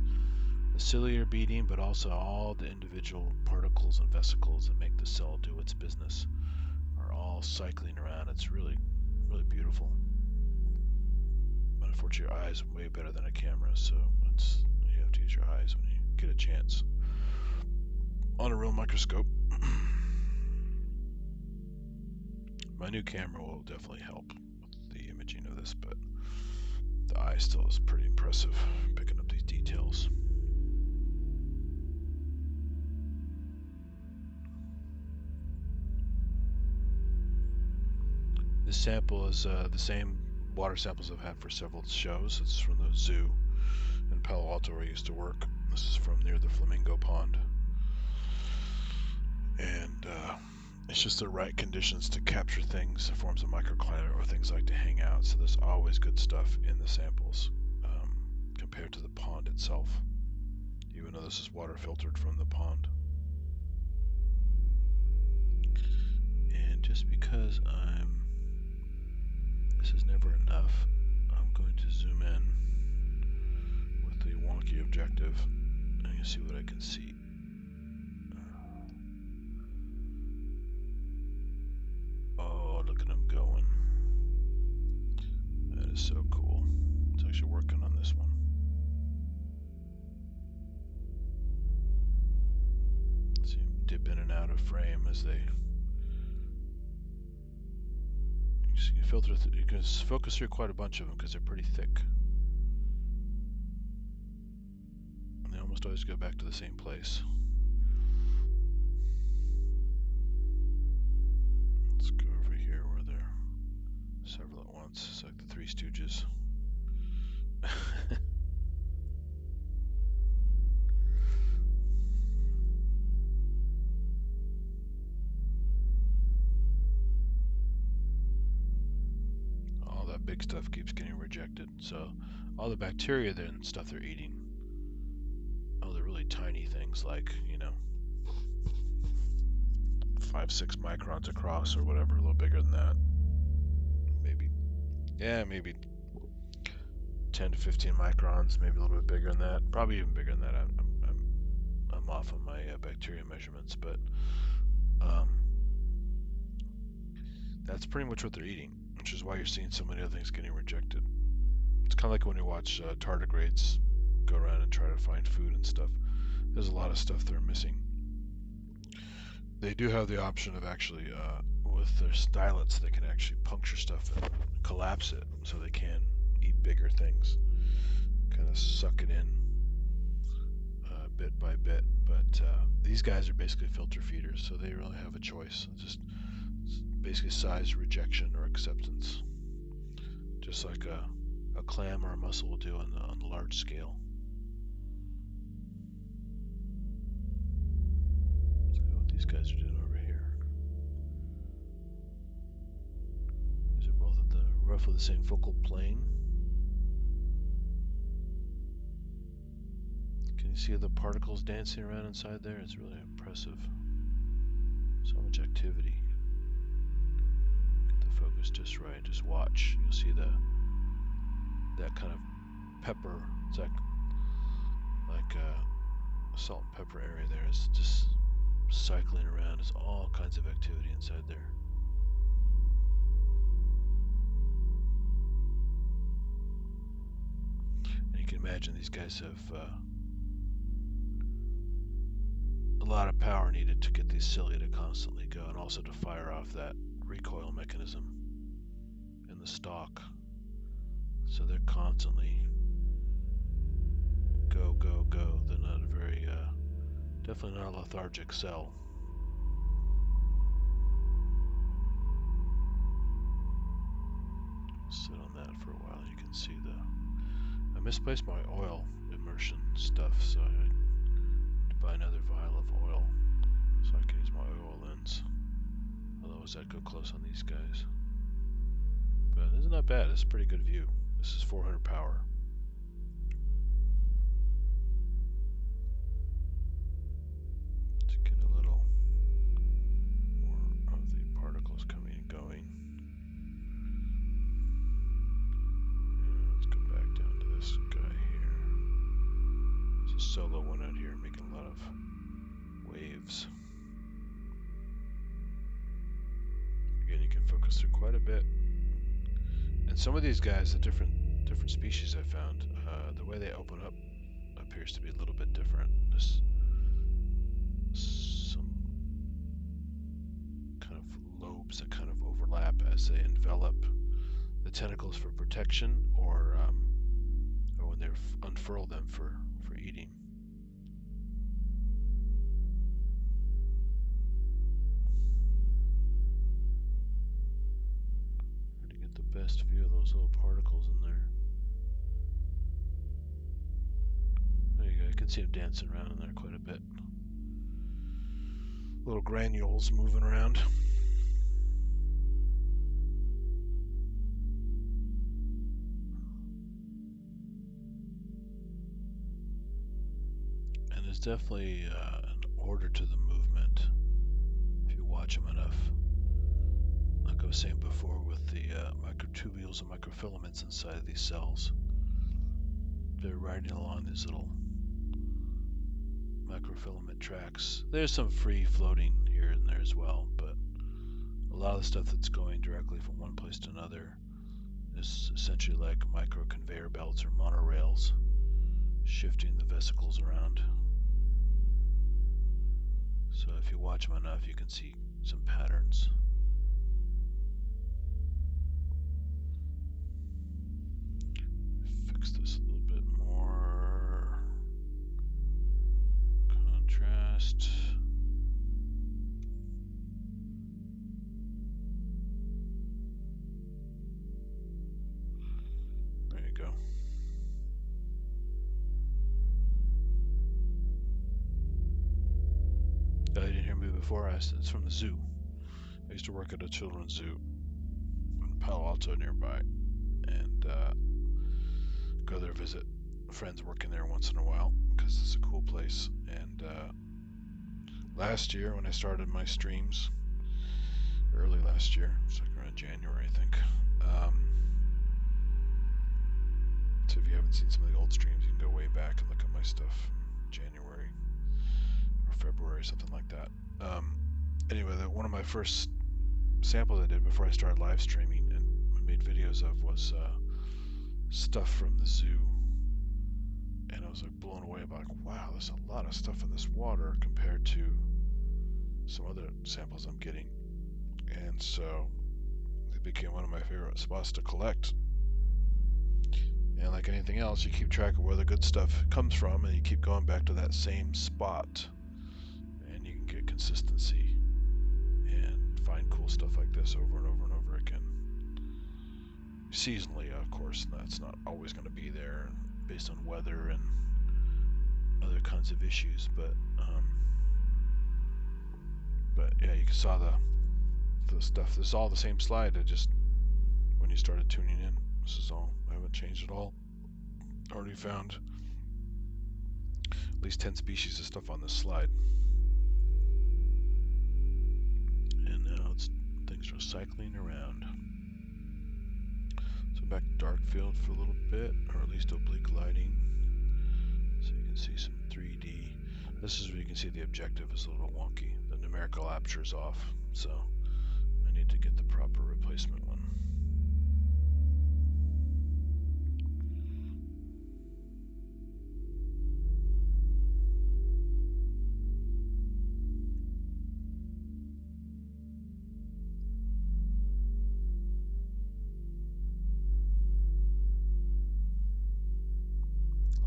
the cilia are beating, but also all the individual particles and vesicles that make the cell do its business are all cycling around. It's really, really beautiful. But unfortunately, your eyes are way better than a camera, so you have to use your eyes when you get a chance on a real microscope. My new camera will definitely help with the imaging of this, but the eye still is pretty impressive picking up these details. This sample is the same water samples I've had for several shows. It's from the zoo in Palo Alto where I used to work. This is from near the flamingo pond. And it's just the right conditions to capture things, forms of microclimate where things like to hang out. So there's always good stuff in the samples compared to the pond itself, even though this is water filtered from the pond. And just because this is never enough, I'm going to zoom in objective. And you see what I can see. Oh, look at him going. That is so cool. It's actually working on this one. See him dip in and out of frame as they... You can filter you can focus through quite a bunch of them because they're pretty thick. And they almost always go back to the same place. Let's go over here where there are several at once. It's like the Three Stooges. All that big stuff keeps getting rejected. So all the bacteria then stuff they're eating, oh, they're really tiny things like, you know, 5-6 microns across or whatever, a little bigger than that. Maybe, yeah, maybe 10 to 15 microns, maybe a little bit bigger than that. Probably even bigger than that. I'm off on my bacteria measurements, but that's pretty much what they're eating, which is why you're seeing so many other things getting rejected. It's kind of like when you watch tardigrades go around and try to find food and stuff. There's a lot of stuff they're missing. They do have the option of actually, with their stylets, they can actually puncture stuff and collapse it so they can eat bigger things. Kind of suck it in bit by bit. But these guys are basically filter feeders, so they really have a choice. Just basically size rejection or acceptance. Just like a clam or a mussel will do on the large scale. Let's go what these guys are doing over here. These are both at the roughly the same focal plane. Can you see the particles dancing around inside there? It's really impressive. So much activity. Get the focus just right. Just watch. You'll see that kind of pepper. It's like a salt and pepper area there. It's just cycling around. There's all kinds of activity inside there. And you can imagine these guys have a lot of power needed to get these cilia to constantly go, and also to fire off that recoil mechanism in the stalk. So they're constantly go, go, go. They're not a very, definitely not a lethargic cell. Sit on that for a while. You can see I misplaced my oil immersion stuff, so I had to buy another vial of oil so I can use my oil lens. Otherwise I'd go close on these guys. But isn't that bad? It's a pretty good view. This is 400 power. To get a little more of the particles coming and going. And let's go back down to this guy here. There's a solo one out here making a lot of waves. Again, you can focus through quite a bit. And some of these guys, the different species I found, the way they open up appears to be a little bit different. There's some kind of lobes that kind of overlap as they envelop the tentacles for protection, or when they unfurl them for eating. Best view of those little particles in there. There you go. You can see them dancing around in there quite a bit. Little granules moving around. And there's definitely an order to the movement if you watch them enough. Like I was saying before, with the microtubules and microfilaments inside of these cells, they're riding along these little microfilament tracks. There's some free floating here and there as well, but a lot of the stuff that's going directly from one place to another is essentially like micro conveyor belts or monorails, shifting the vesicles around. So if you watch them enough, you can see some patterns. Fix this a little bit more. Contrast. There you go. You didn't hear me before. It's from the zoo. I used to work at a children's zoo in Palo Alto nearby, and go there visit friends working there once in a while because it's a cool place. And last year when I started my streams, early last year, it's like around January I think. So if you haven't seen some of the old streams, you can go way back and look at my stuff from January or February, something like that. Anyway, one of my first samples I did before I started live streaming and made videos of was stuff from the zoo, and I was like blown away about like, wow, there's a lot of stuff in this water compared to some other samples I'm getting, and so it became one of my favorite spots to collect. And like anything else, you keep track of where the good stuff comes from, and you keep going back to that same spot, and you can get consistency and find cool stuff like this over and over and over again. Seasonally, of course, that's not always going to be there based on weather and other kinds of issues, but yeah, you saw the stuff. This is all the same slide. It just, when you started tuning in, this is all. I haven't changed at all. Already found at least 10 species of stuff on this slide. And now things are cycling around. So back to dark field for a little bit, or at least oblique lighting, so you can see some 3D. This is where you can see the objective is a little wonky. The numerical aperture is off, so I need to get the proper replacement one.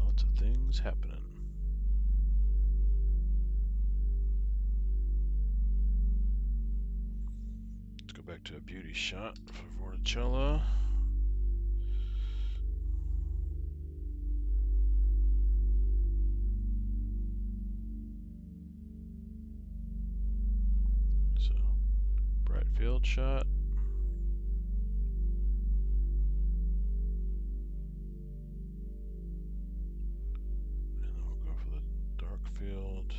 Lots of things happening. Let's go back to a beauty shot for Vorticella. So, bright field shot. And then we'll go for the dark field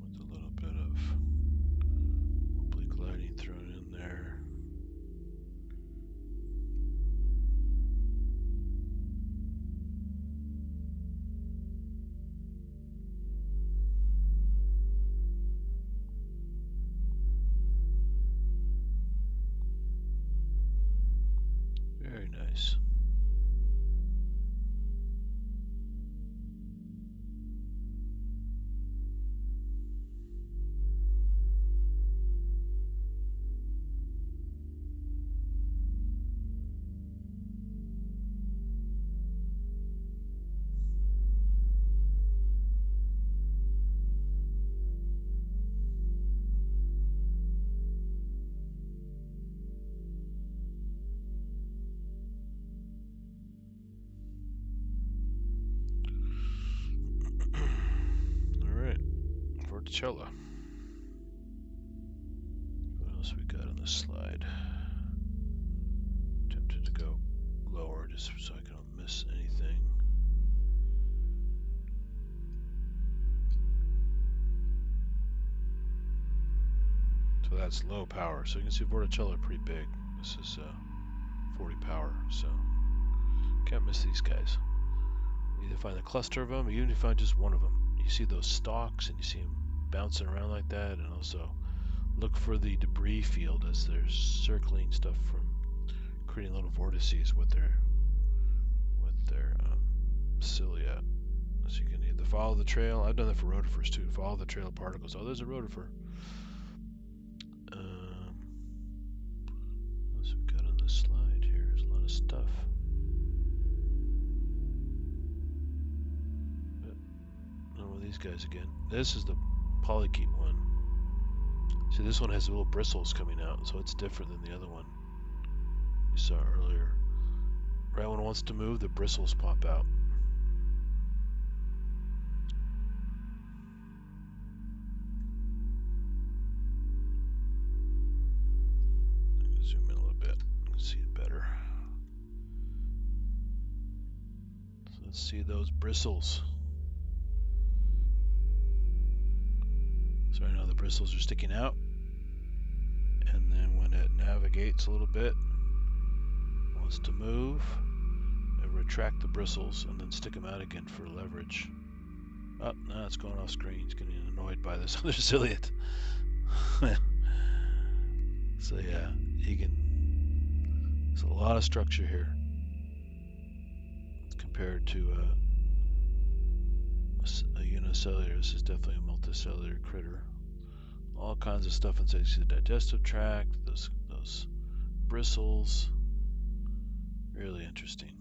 with a little bit of oblique lighting thrown in there. Very nice. Vorticella. What else we got on this slide? Tempted to go lower just so I don't miss anything. So that's low power. So you can see Vorticella pretty big. This is 40 power, so can't miss these guys. You either find a cluster of them, or even if you find just one of them. You see those stalks, and you see them bouncing around like that, and also look for the debris field as they're circling stuff from creating little vortices with their cilia. So you can either follow the trail. I've done that for rotifers too. Follow the trail of particles. Oh, there's a rotifer. What's we got on this slide here? There's a lot of stuff. Oh, these guys again. This is the polychaete one. See, this one has little bristles coming out, so it's different than the other one you saw earlier. Right when it wants to move, the bristles pop out. I'm gonna zoom in a little bit. See it better. So let's see those bristles. So right now the bristles are sticking out, and then when it navigates a little bit, wants to move, I retract the bristles and then stick them out again for leverage. Oh, now it's going off screen. It's getting annoyed by this other ciliate. So yeah, you can. There's a lot of structure here compared to a unicellular. This is definitely a multicellular critter. All kinds of stuff inside. You see the digestive tract, those bristles. Really interesting.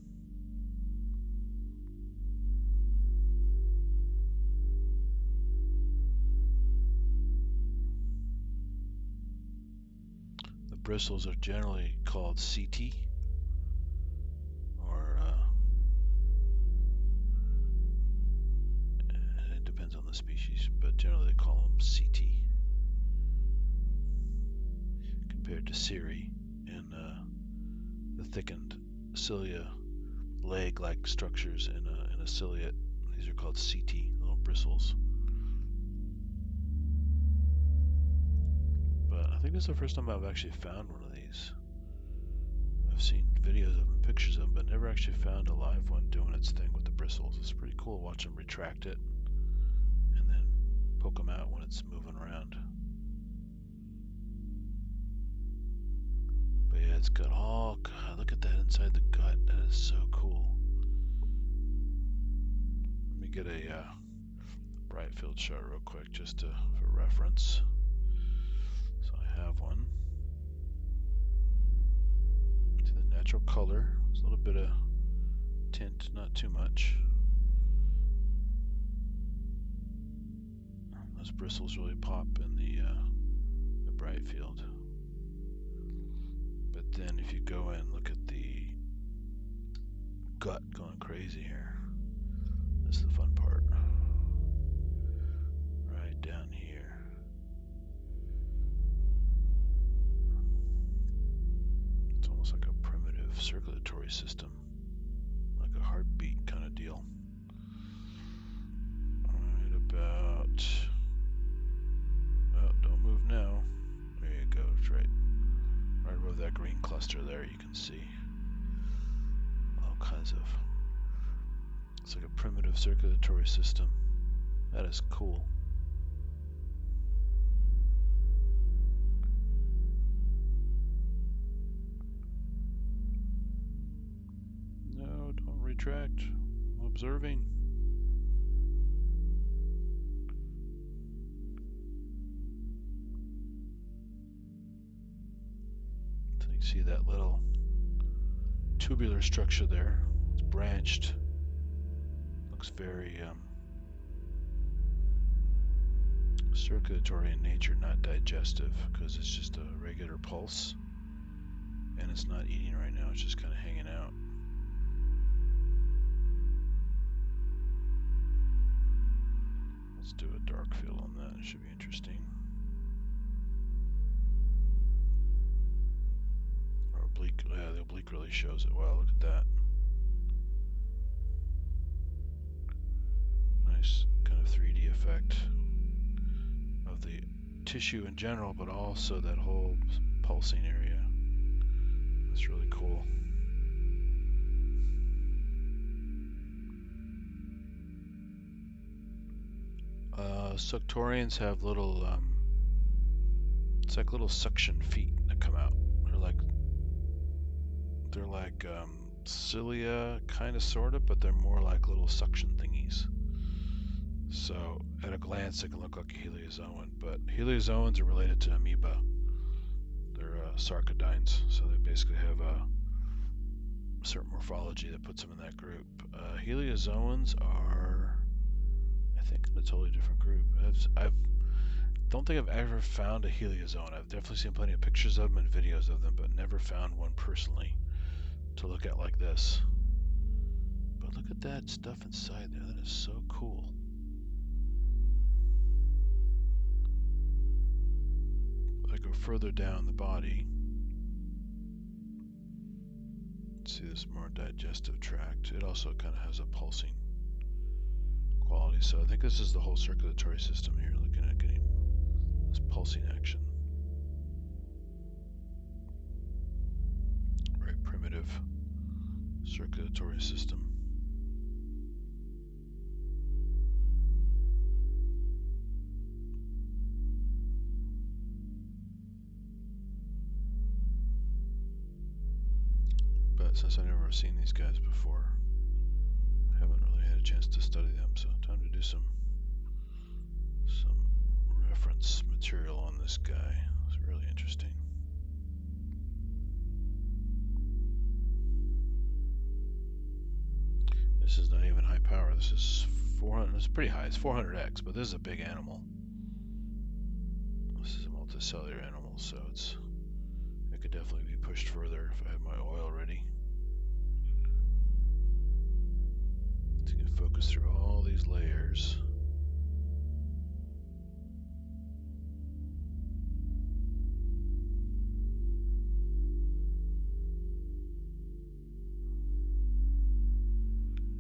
The bristles are generally called CT, or it depends on the species, but generally they call them CT, compared to ciri in the thickened cilia, leg-like structures in a ciliate. These are called CT, little bristles. But I think this is the first time I've actually found one of these. I've seen videos of them, pictures of them, but never actually found a live one doing its thing with the bristles. It's pretty cool to watch them retract it and then poke them out when it's moving around. But yeah, it's got all, God, look at that inside the gut. That is so cool. Let me get a bright field shot real quick just for reference. So I have one. To the natural color, there's a little bit of tint, not too much. Those bristles really pop in the bright field. But then if you go in, look at the gut going crazy here. This is the fun part. Right down here. It's almost like a primitive circulatory system, like a heartbeat kind of deal. Right about, oh, don't move now. There you go, it's right above that green cluster there. You can see all kinds of, it's like a primitive circulatory system. That is cool. No, don't retract. I'm observing. So you can see that little tubular structure there. It's branched. Looks very circulatory in nature, not digestive, because it's just a regular pulse. And it's not eating right now, it's just kind of hanging out. Let's do a dark field on that, it should be interesting. Or oblique, yeah, the oblique really shows it well, look at that. Nice kind of 3D effect of the tissue in general, but also that whole pulsing area. That's really cool. Suctorians have little, it's like little suction feet that come out. They're like cilia, kind of, sort of, but they're more like little suction thingies. So at a glance, it can look like a heliozoan, but heliozoans are related to amoeba. They're sarcodines, so they basically have a certain morphology that puts them in that group. Heliozoans are, I think, in a totally different group. I don't think I've ever found a heliozoan. I've definitely seen plenty of pictures of them and videos of them, but never found one personally to look at like this. But look at that stuff inside there. That is so cool. I go further down the body. See this more digestive tract. It also kind of has a pulsing quality. So I think this is the whole circulatory system here, looking at getting this pulsing action. Very primitive circulatory system. But since I've never seen these guys before, I haven't really had a chance to study them, so time to do some reference material on this guy. It's really interesting. This is not even high power. This is 400. It's pretty high. It's 400x, but this is a big animal. This is a multicellular animal, so it could definitely be pushed further if I have my oil ready. So you can focus through all these layers.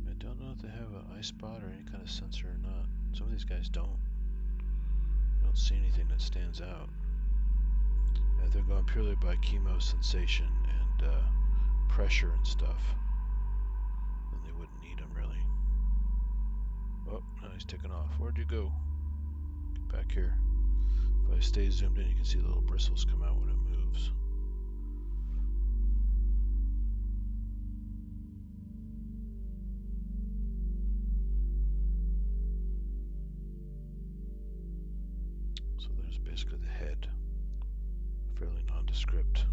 I don't know if they have an eye spot or any kind of sensor or not. Some of these guys don't. I don't see anything that stands out. If they're going purely by chemosensation and pressure and stuff, then they wouldn't need them really. Oh, now he's taking off. Where'd you go? Get back here. If I stay zoomed in, you can see the little bristles come out when it moves. So there's basically the head. Fairly nondescript.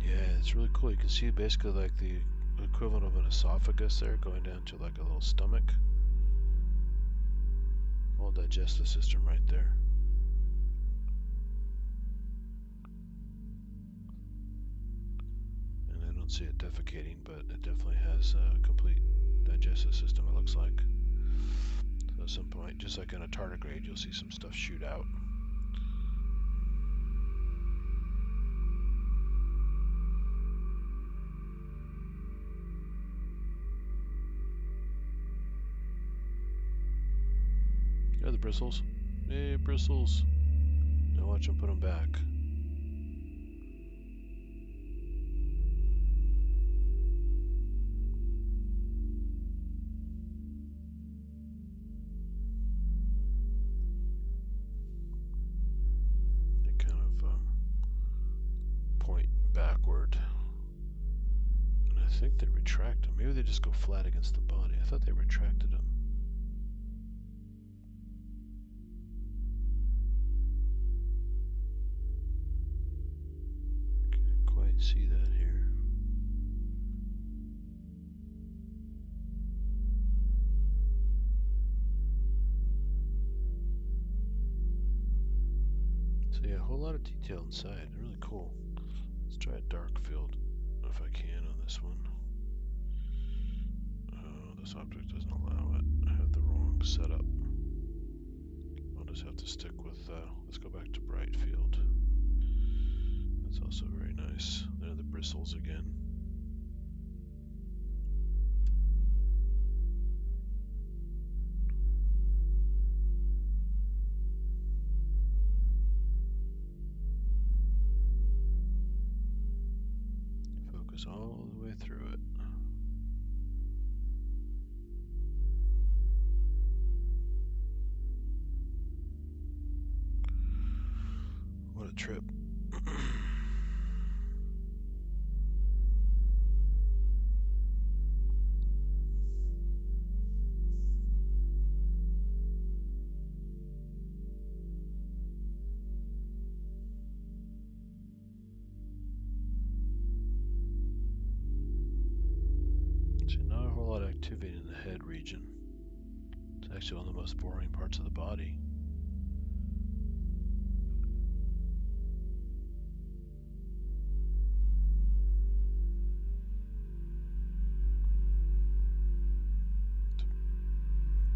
Yeah, it's really cool. You can see basically like the equivalent of an esophagus there going down to like a little stomach. Whole digestive system right there. And I don't see it defecating, but it definitely has a complete digestive system, it looks like. So at some point, just like in a tardigrade, you'll see some stuff shoot out. There are the bristles. Hey, bristles. Now watch them put them back. They kind of point backward. And I think they retract them. Maybe they just go flat against the body. I thought they retracted them. See that here. So yeah, a whole lot of detail inside. Really cool. Let's try a dark field if I can on this one. Oh, this object doesn't allow it. I have the wrong setup. I'll just have to stick with, let's go back to bright field. That's also very nice. There are the bristles again. goes all the way through it. What a trip. So not a whole lot of activity in the head region. It's actually one of the most boring parts of the body.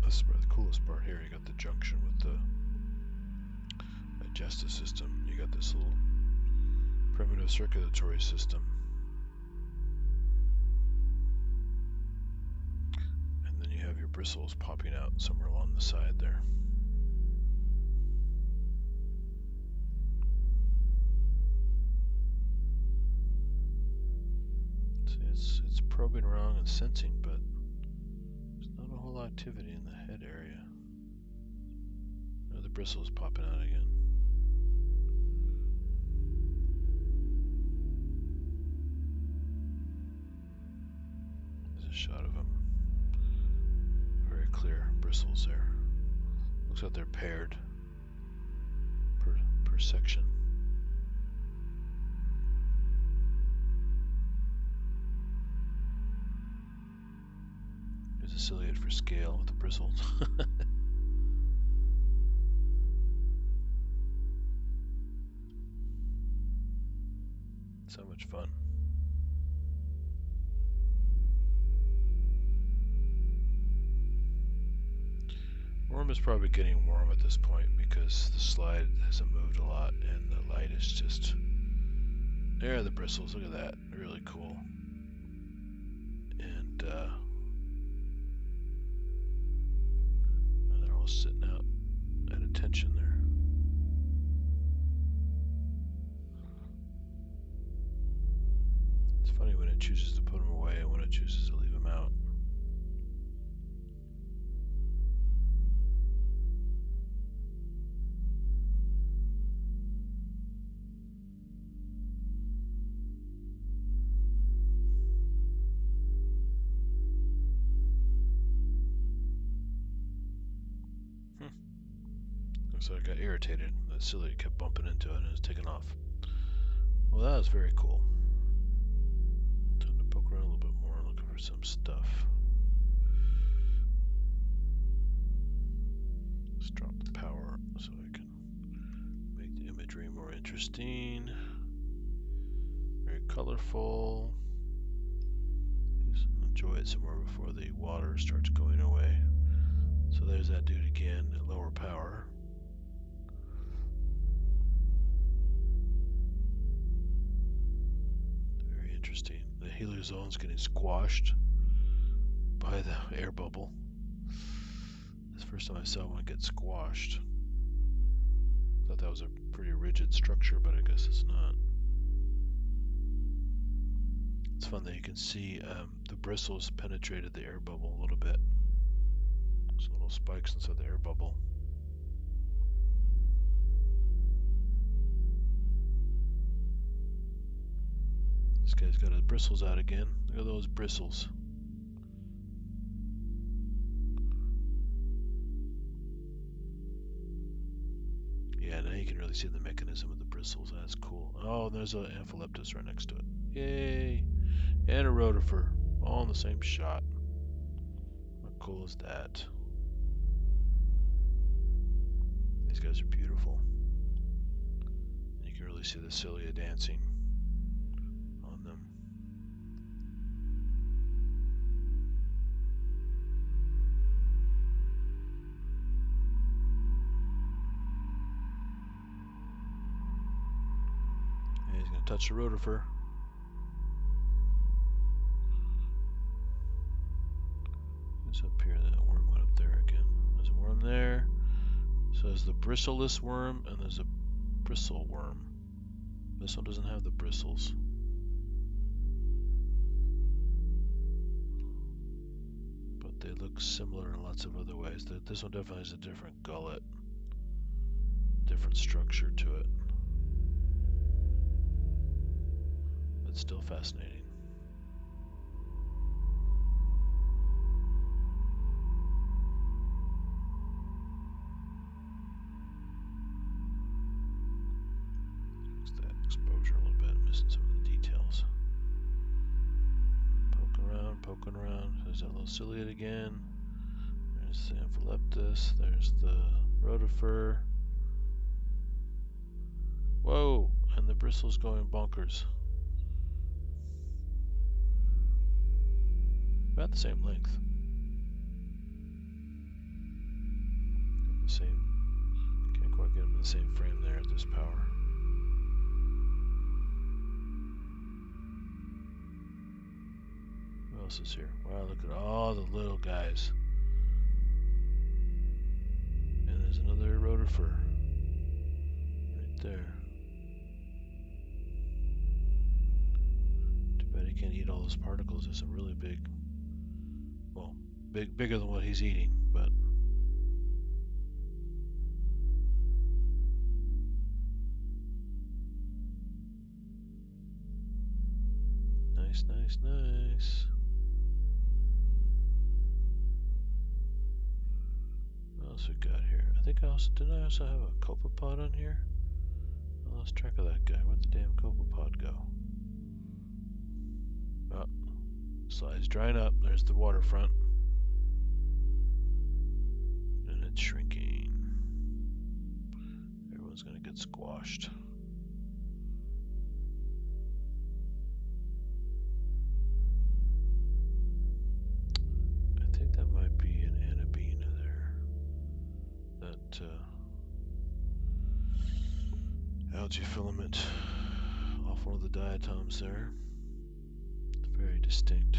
This is probably the coolest part here. You got the junction with the digestive system. You got this little primitive circulatory system. And then you have your bristles popping out somewhere along the side there. See, it's probing around and sensing, but there's not a whole lot of activity in the head area. There are the bristles popping out again. There's a shot of them. Very clear bristles there. Looks like they're paired per section. There's a ciliate for scale with the bristles. So much fun. Worm is probably getting warm at this point because the slide hasn't moved a lot and the light is just... There are the bristles, look at that, really cool. And they're all sitting out at attention there. It's funny when it chooses to put them away and when it chooses to leave them out. So I got irritated. The ciliate kept bumping into it and it was taking off. Well, that was very cool. Time to poke around a little bit more, looking for some stuff. Let's drop the power so I can make the imagery more interesting. Very colorful. Just enjoy it some more before the water starts going away. So there's that dude again at lower power. Interesting. The heliozone's getting squashed by the air bubble. That's the first time I saw one get squashed. Thought that was a pretty rigid structure, but I guess it's not. It's fun that you can see the bristles penetrated the air bubble a little bit. Some little spikes inside the air bubble. This guy's got his bristles out again. Look at those bristles. Yeah, now you can really see the mechanism of the bristles. That's cool. Oh, there's an amphileptus right next to it. Yay! And a rotifer, all in the same shot. How cool is that? These guys are beautiful. You can really see the cilia dancing on them. And he's going to touch the rotifer. Who's up here? That worm went up there again. There's a worm there. So there's the bristleless worm and there's a bristle worm. This one doesn't have the bristles. they look similar in lots of other ways. This one definitely has a different gullet, different structure to it. But still fascinating. Exposure a little bit, missing some of the details. Poking around. There's that little ciliate again. There's the amphileptus. There's the rotifer. Whoa! And the bristles going bonkers. About the same length. The same. Can't quite get them in the same frame there at this power. What else is here? Wow, look at all the little guys. And there's another rotifer. Right there. Too bad he can't eat all those particles. It's a really big, well, bigger than what he's eating, but nice. What else we got here? I think didn't I also have a copepod on here? I lost track of that guy. Where'd the damn copepod go? Oh, slide's drying up. There's the waterfront. And it's shrinking. Everyone's gonna get squashed. I think that might be an anabina there. That algae filament off one of the diatoms there. It's very distinct.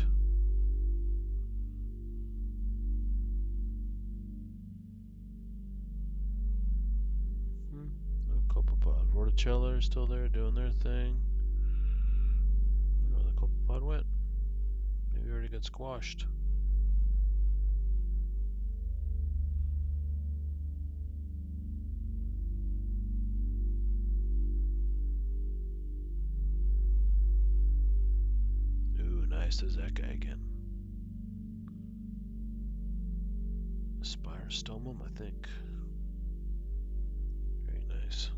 No copepod. Vorticella are still there doing their thing. I don't know where the copepod went. Maybe already got squashed. Ooh, nice. There's that guy again. Spirostomum, I think. Very nice.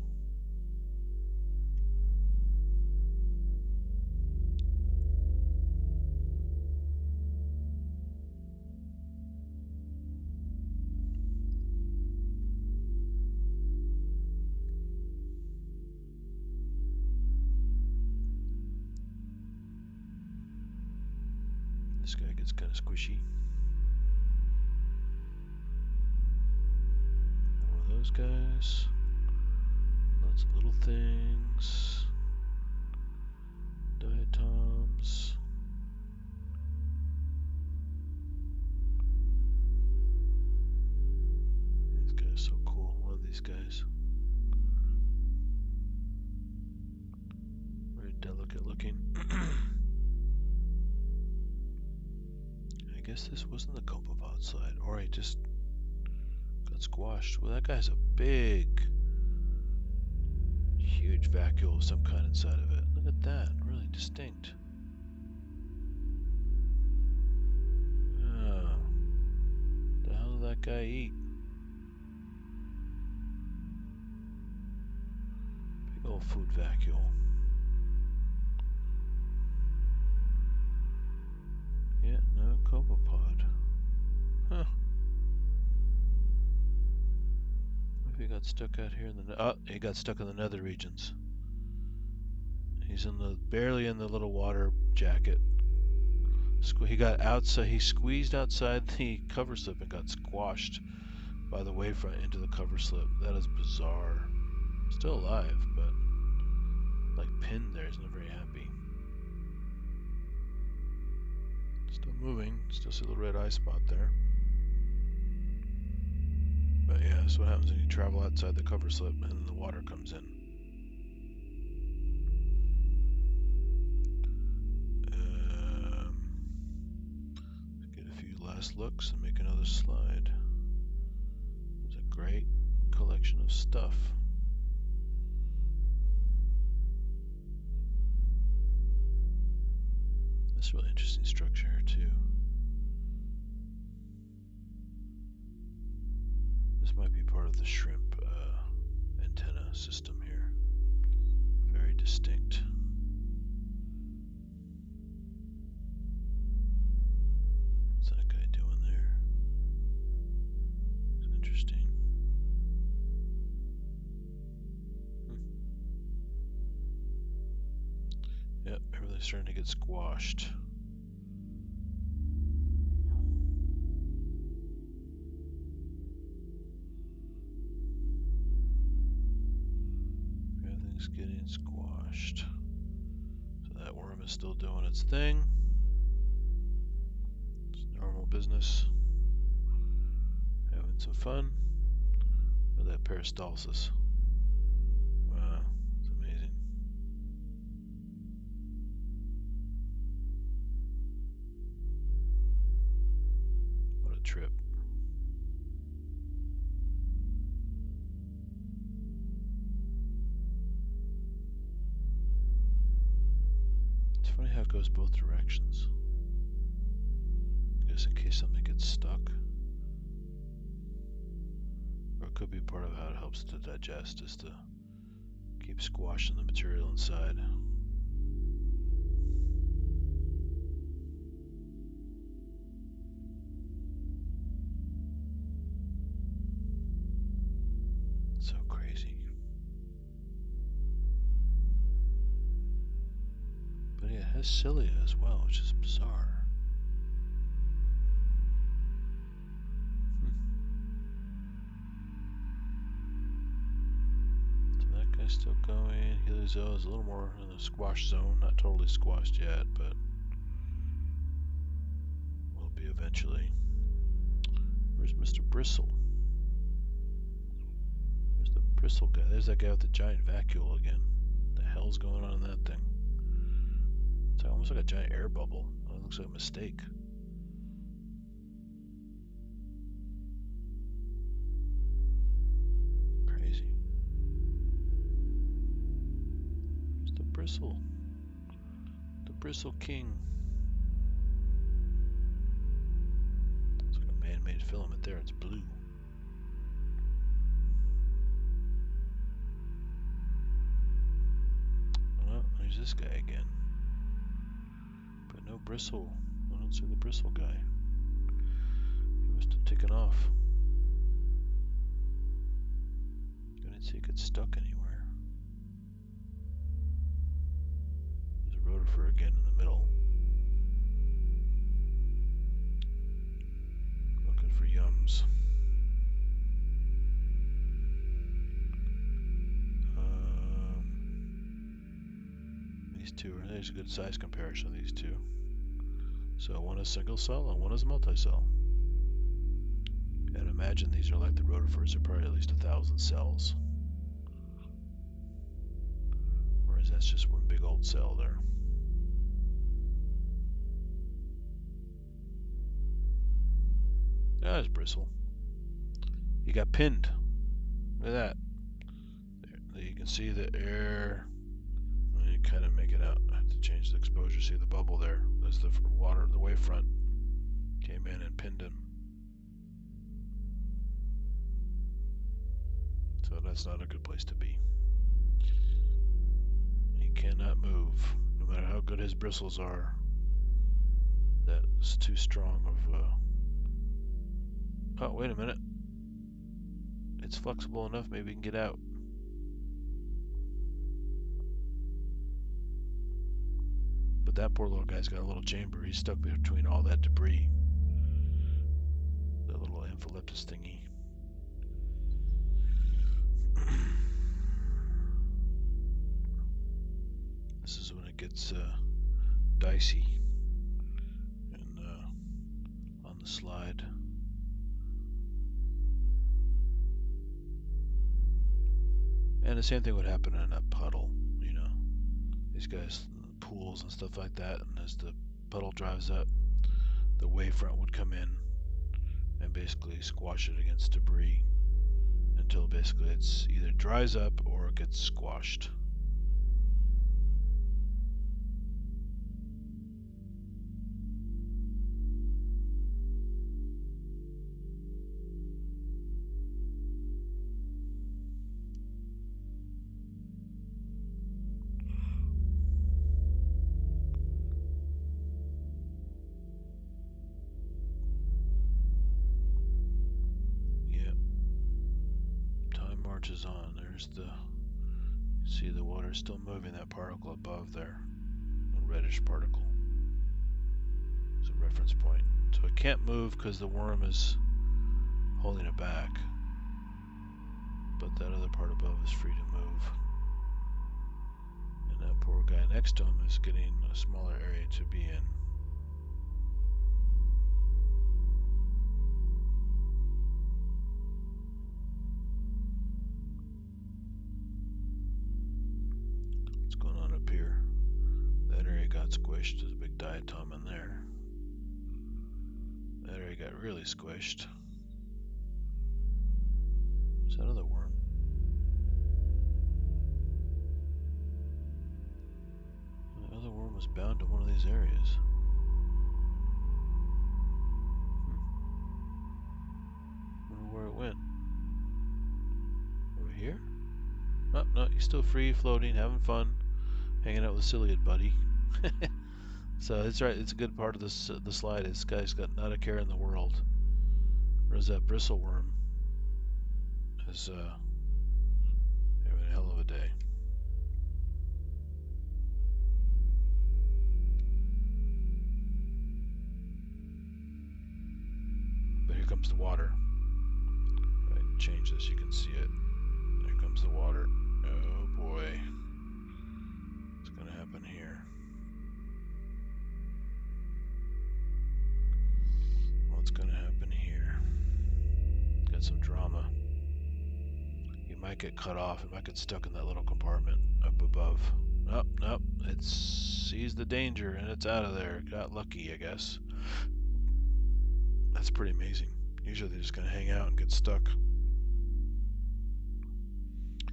This guy gets kind of squishy. One of those guys. Lots of little things. Diatoms. These guys are so cool. Love these guys. Very delicate looking. I guess this wasn't the copepod slide, or I just got squashed. Well, that guy's a big, huge vacuole of some kind inside of it. Look at that, really distinct. Oh, the hell did that guy eat? Big old food vacuole. Yeah, no copepod. Huh. Maybe he got stuck out here in the... Oh, he got stuck in the nether regions. He's barely in the little water jacket. He got outside. He squeezed outside the cover slip and got squashed by the wavefront into the cover slip. That is bizarre. Still alive, but like pinned there. He's not very happy. Still moving. Still see a little red eye spot there. But yeah, that's what happens when you travel outside the cover slip and then the water comes in. last looks and make another slide. There's a great collection of stuff. This is a really interesting structure here too. This might be part of the shrimp antenna system here. Very distinct. What's that guy doing there? It's interesting. Yep, everything's starting to get squashed. Everything's getting squashed. So that worm is still doing its thing. It's normal business. Having some fun with that peristalsis. Wow, it's amazing. What a trip. It's funny how it goes both directions. I guess in case something gets stuck. Or it could be part of how it helps to digest, is to keep squashing the material inside. So crazy. But yeah, it has cilia as well, which is bizarre. So that guy's still going. Heliozoa is a little more in the squash zone, not totally squashed yet, but will be eventually. Where's Mr. Bristle? Where's the Bristle guy? There's that guy with the giant vacuole again. What the hell's going on in that thing? It's almost like a giant air bubble. Oh, it looks like a mistake. Crazy. It's the Bristle. The Bristle King. It's like a man-made filament there. It's blue. Oh, there's this guy again. But no Bristle. I don't see the Bristle guy. He must have taken off. I didn't see it get stuck anywhere. There's a rotifer again in the middle. Looking for yums. These two are, there's a good size comparison of these two. So one is single cell and one is multi-cell. And imagine these are like the rotifers, are probably at least 1,000 cells. Whereas that's just one big old cell there. Ah, there's Bristle. He got pinned. Look at that. There you can see the air. You kind of make it out. I have to change the exposure. See the bubble there? There's the water, the wavefront came in and pinned him. So that's not a good place to be. He cannot move, no matter how good his bristles are. That's too strong of. Oh, wait a minute. It's flexible enough. Maybe he can get out. But that poor little guy's got a little chamber. He's stuck between all that debris. The little amphileptus thingy. This is when it gets dicey and on the slide. And the same thing would happen in a puddle, you know. These guys, pools and stuff like that, and as the puddle drives up, the wavefront would come in and basically squash it against debris until basically it's either dries up or it gets squashed. Marches on. There's the, see the water still moving, that particle above there, a reddish particle. It's a reference point. So it can't move because the worm is holding it back. But that other part above is free to move. And that poor guy next to him is getting a smaller area to be in. What's going on up here? That area got squished. There's a big diatom in there. That area got really squished. Is that another worm? The other worm was bound to one of these areas. Wonder where it went. Over here? Oh, no, he's still free, floating, having fun, hanging out with Ciliate Buddy. So it's right, it's a good part of this the slide. This guy's got not a care in the world. Whereas that bristleworm is having a hell of a day. But here comes the water. Right, change this, you can see it. There comes the water. Oh boy. What's gonna happen here? What's gonna happen here? Got some drama. You might get cut off. It might get stuck in that little compartment up above. Oh, nope. It sees the danger and it's out of there. Got lucky, I guess. That's pretty amazing. Usually they're just gonna hang out and get stuck.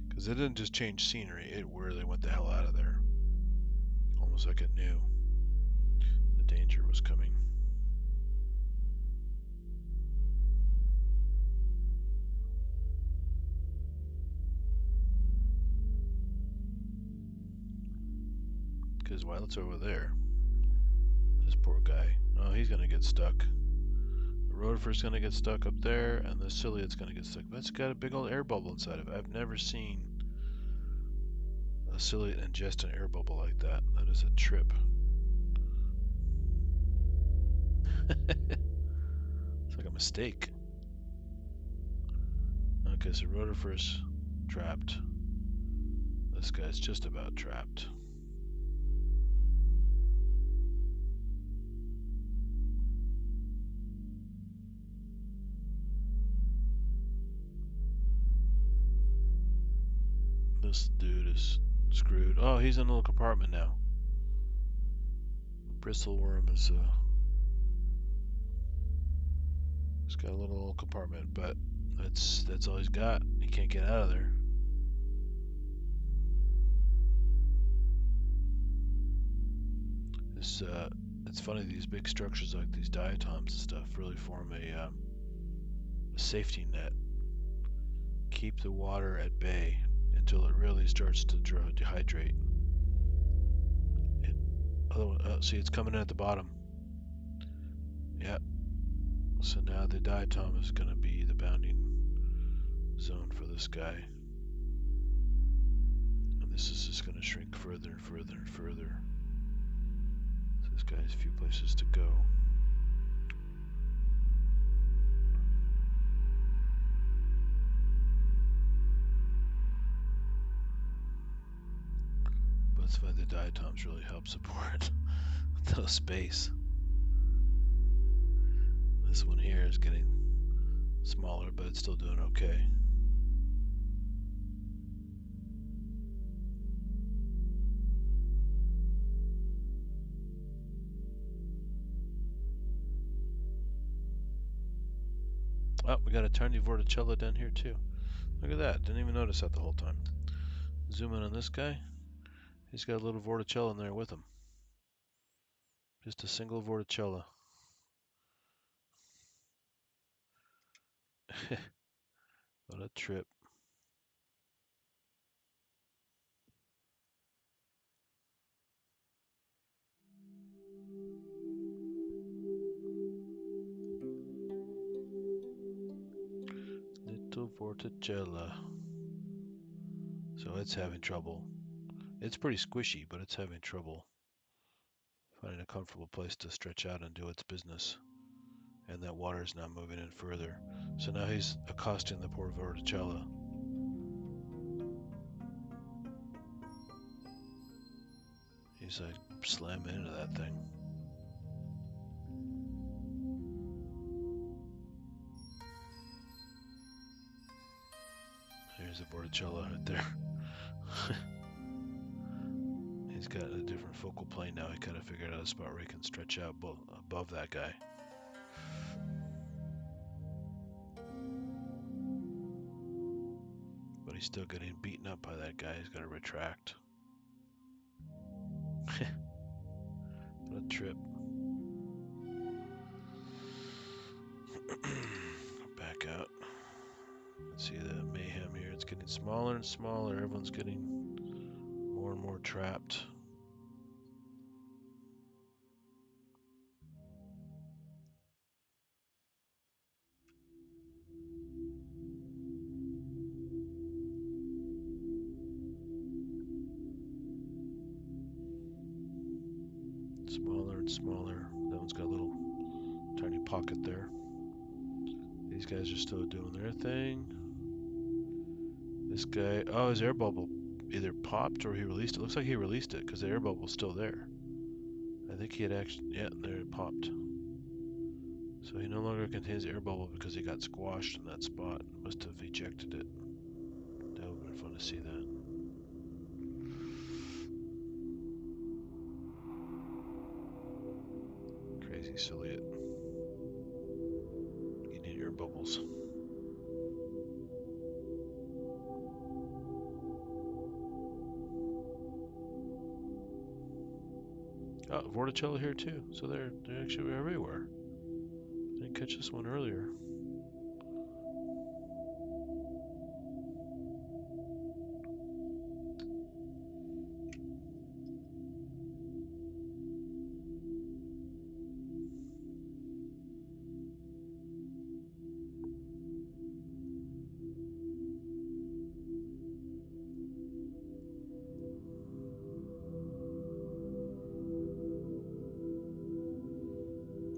Because it didn't just change scenery, it really went the hell out of there. Almost like it knew the danger was coming. Because while it's over there, this poor guy, oh, he's gonna get stuck. The rotifer's gonna get stuck up there, and the ciliate's gonna get stuck. That's got a big old air bubble inside of it. I've never seen a ciliate ingest an air bubble like that. That is a trip. It's like a mistake. Okay, so rotifer's trapped. This guy's just about trapped. This dude is screwed. Oh, he's in a little compartment now. Bristleworm is he's got a little compartment, but that's all he's got. He can't get out of there. This it's funny, these big structures like these diatoms and stuff really form a safety net. Keep the water at bay until it really starts to dehydrate. See, it's coming in at the bottom. Yep. So now the diatom is going to be the bounding zone for this guy. And this is just going to shrink further and further and further. So this guy has a few places to go. But it's funny, the diatoms really help support the space. This one here is getting smaller, but it's still doing okay. Oh, we got a tiny Vorticella down here too. Look at that. Didn't even notice that the whole time. Zoom in on this guy. He's got a little Vorticella in there with him. Just a single Vorticella. What a trip. Little Vorticella. So it's having trouble. It's pretty squishy, but it's having trouble finding a comfortable place to stretch out and do its business. And that water is now moving in further. So now he's accosting the poor Vorticella. He's like slamming into that thing. Here's a Vorticella right there. He's got a different focal plane now. He kind of figured out a spot where he can stretch out above that guy. But he's still getting beaten up by that guy. He's got to retract. What a trip. Back out. Let's see the mayhem here. It's getting smaller and smaller. Everyone's getting more and more trapped. Smaller and smaller. That one's got a little tiny pocket there. These guys are still doing their thing. This guy, oh, his air bubble either popped or he released it. Looks like he released it because the air bubble's still there. I think he had actually, yeah, there it popped. So he no longer contains air bubble because he got squashed in that spot. Must have ejected it. That would have been fun to see that. Crazy ciliate. Eating air bubbles. Oh, Vorticella here too. So they're actually everywhere. Didn't catch this one earlier.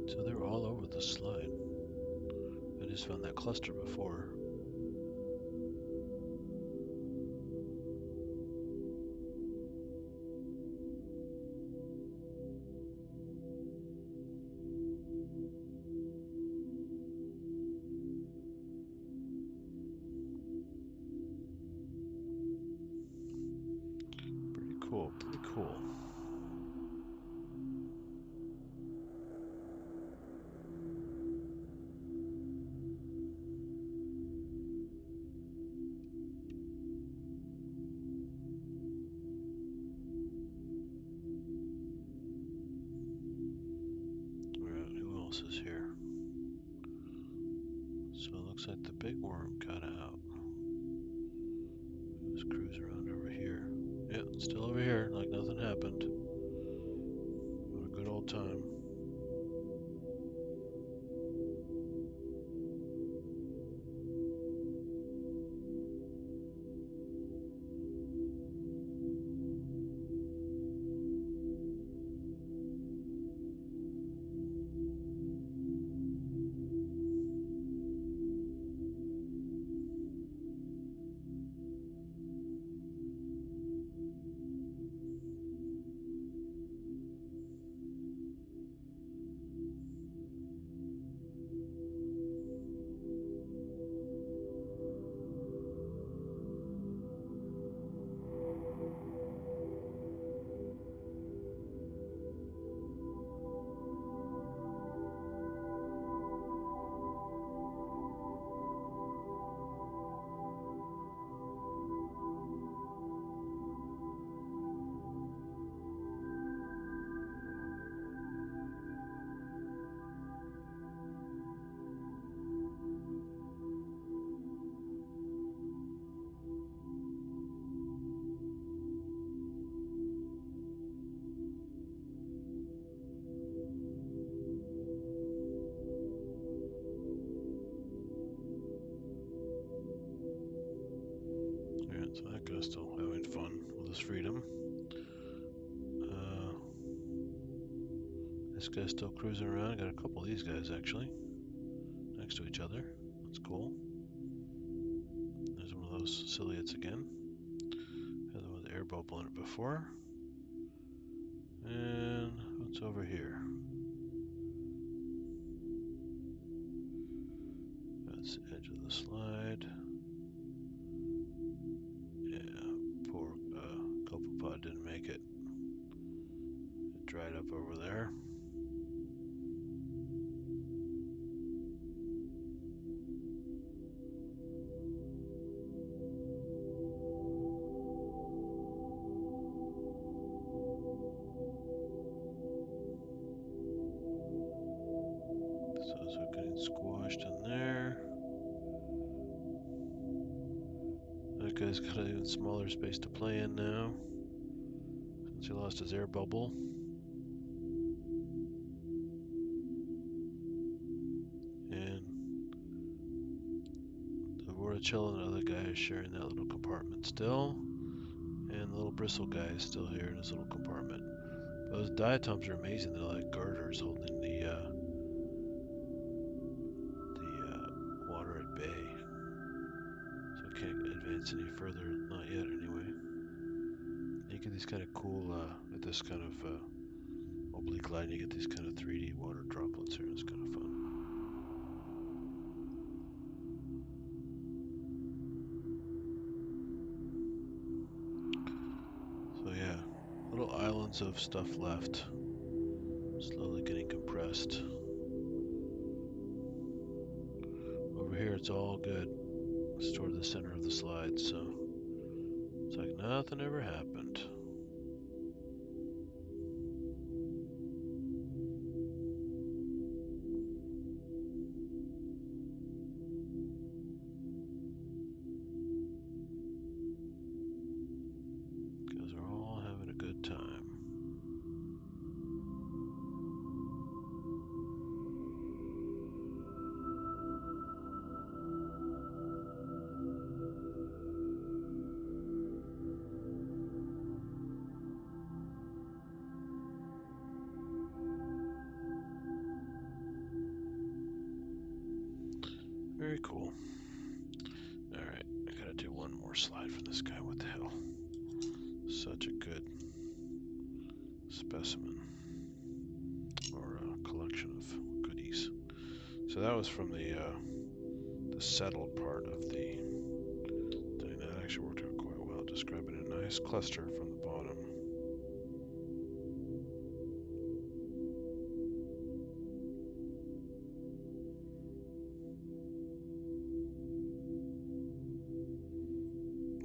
So they were all over the slide. I just found that cluster before. Pretty cool, pretty cool. Who else is here? So it looks like the big worm got out. Let's cruise around over here. Yeah, it's still over here, like nothing happened. What a good old time. his freedom. This guy's still cruising around. I got a couple of these guys actually next to each other. That's cool. There's one of those ciliates again. Had the one with the air bubble in it before. And what's over here? That's the edge of the slide. Yeah, poor copepod didn't make it. It dried up over there. So those are getting squashed in there. That guy's got an even smaller space to play in now, since he lost his air bubble. And the Vorticella and the other guy is sharing that little compartment still. And the little bristle guy is still here in his little compartment. Those diatoms are amazing. They're like girders holding the water at bay. So it can't advance any further, not yet anyway. You get these kind of cool, at this kind of oblique line, you get these kind of 3D water droplets here. It's kind of fun. So yeah, little islands of stuff left, slowly getting compressed. Over here it's all good. It's toward the center of the slide, so it's like nothing ever happened. Because we're all having a good time. Very cool. Alright, I gotta do one more slide for this guy. What the hell? Such a good specimen. Or a collection of goodies. So that was from the settled part of the thing. That actually worked out quite well, describing a nice cluster from the bottom.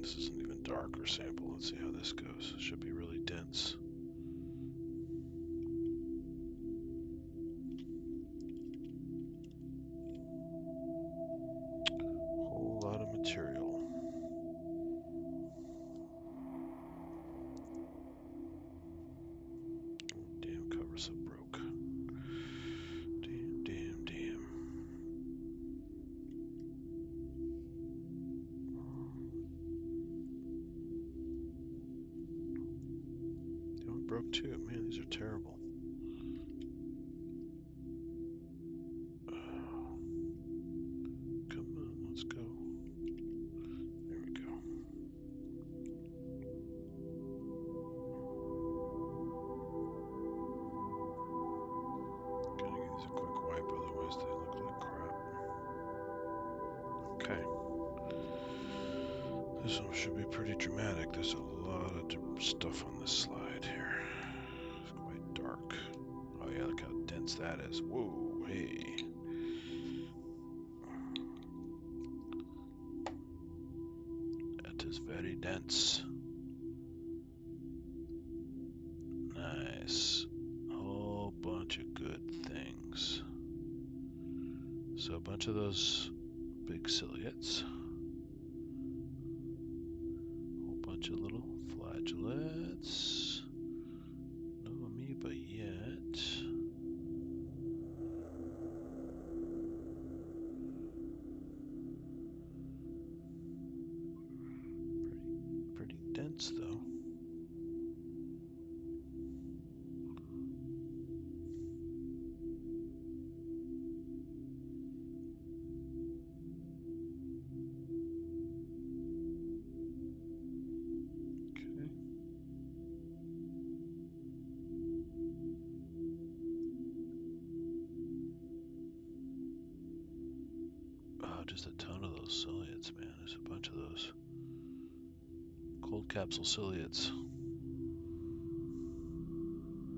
This is an even darker sample. Let's see how this goes. It should be really dense. Whole lot of material. Oh, damn, cover so broke. Damn, damn, damn. The one broke too. Man, these are terrible. Come on, let's go. There we go. Gotta give these a quick wipe, otherwise they look like crap. Okay. This one should be pretty dramatic. There's a lot of stuff on this slide here. It's quite dark. Oh yeah, look how dense that is. Whoa, hey. That is very dense. Nice. Whole bunch of good things. So a bunch of those big ciliates. Whole bunch of little flagellates. No amoeba yet. Pretty dense though. just a ton of those ciliates, man. There's a bunch of those. Cold capsule ciliates.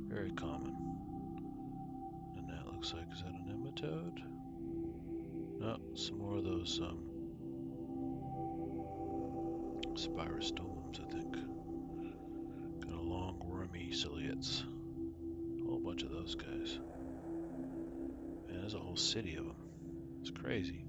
Very common. And that looks like, is that a nematode? No, some more of those spirostomums, I think. Kind of long, wormy ciliates. A whole bunch of those guys. Man, there's a whole city of them. It's crazy.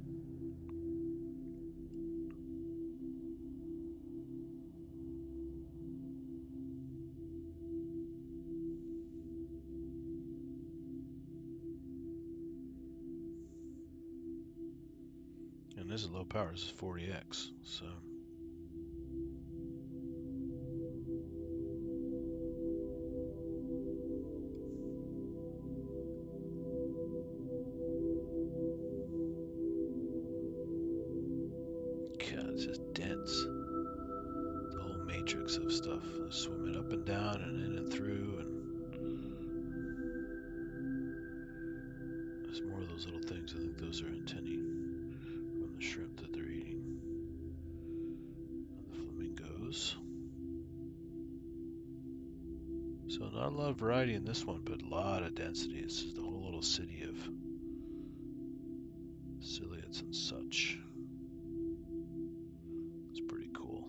And this is low power, this is 40x, so. God, it's just dense. The whole matrix of stuff. They're swimming up and down and in and through, and there's more of those little things. I think those are antennae from the shrimp that they're eating. And the flamingos. So not a lot of variety in this one, but a lot of density. It's just a whole little city of ciliates and such. It's pretty cool.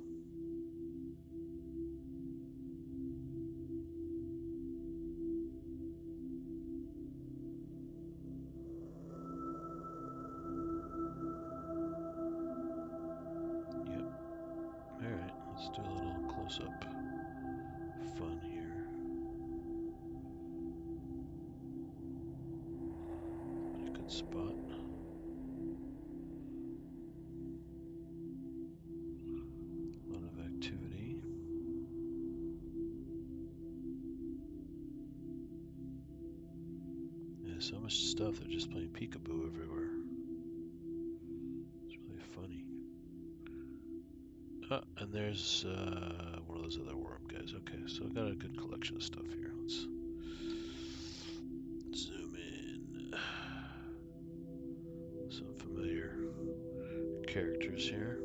Yep. Alright, let's do a little close-up fun here. A good spot. A lot of activity. Yeah, so much stuff. They're just playing peekaboo everywhere. It's really funny. And there's one of those other worm guys. Okay, so I got a good collection of stuff here. Let's zoom in. Some familiar characters here.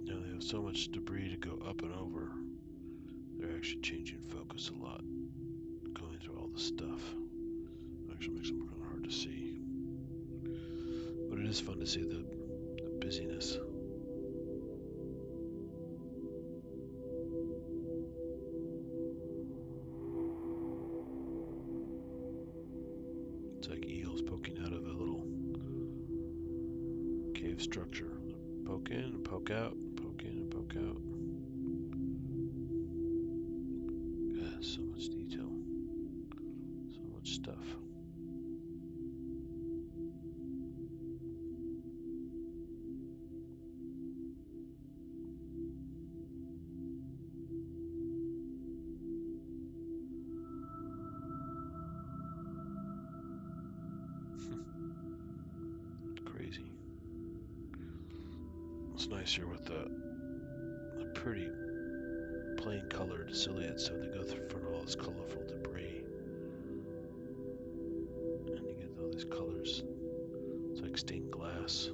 Now they have so much debris to go up and over. They're actually changing focus a lot, going through all the stuff. Actually makes them kind of hard to see. But it is fun to see the busyness. It's like eels poking out of a little cave structure. Poke in and poke out, poke in and poke out. God, so much detail. So much stuff. Crazy. It's nice here with the pretty plain colored ciliates, so they go through front of all this colorful debris. And you get all these colors. It's like stained glass.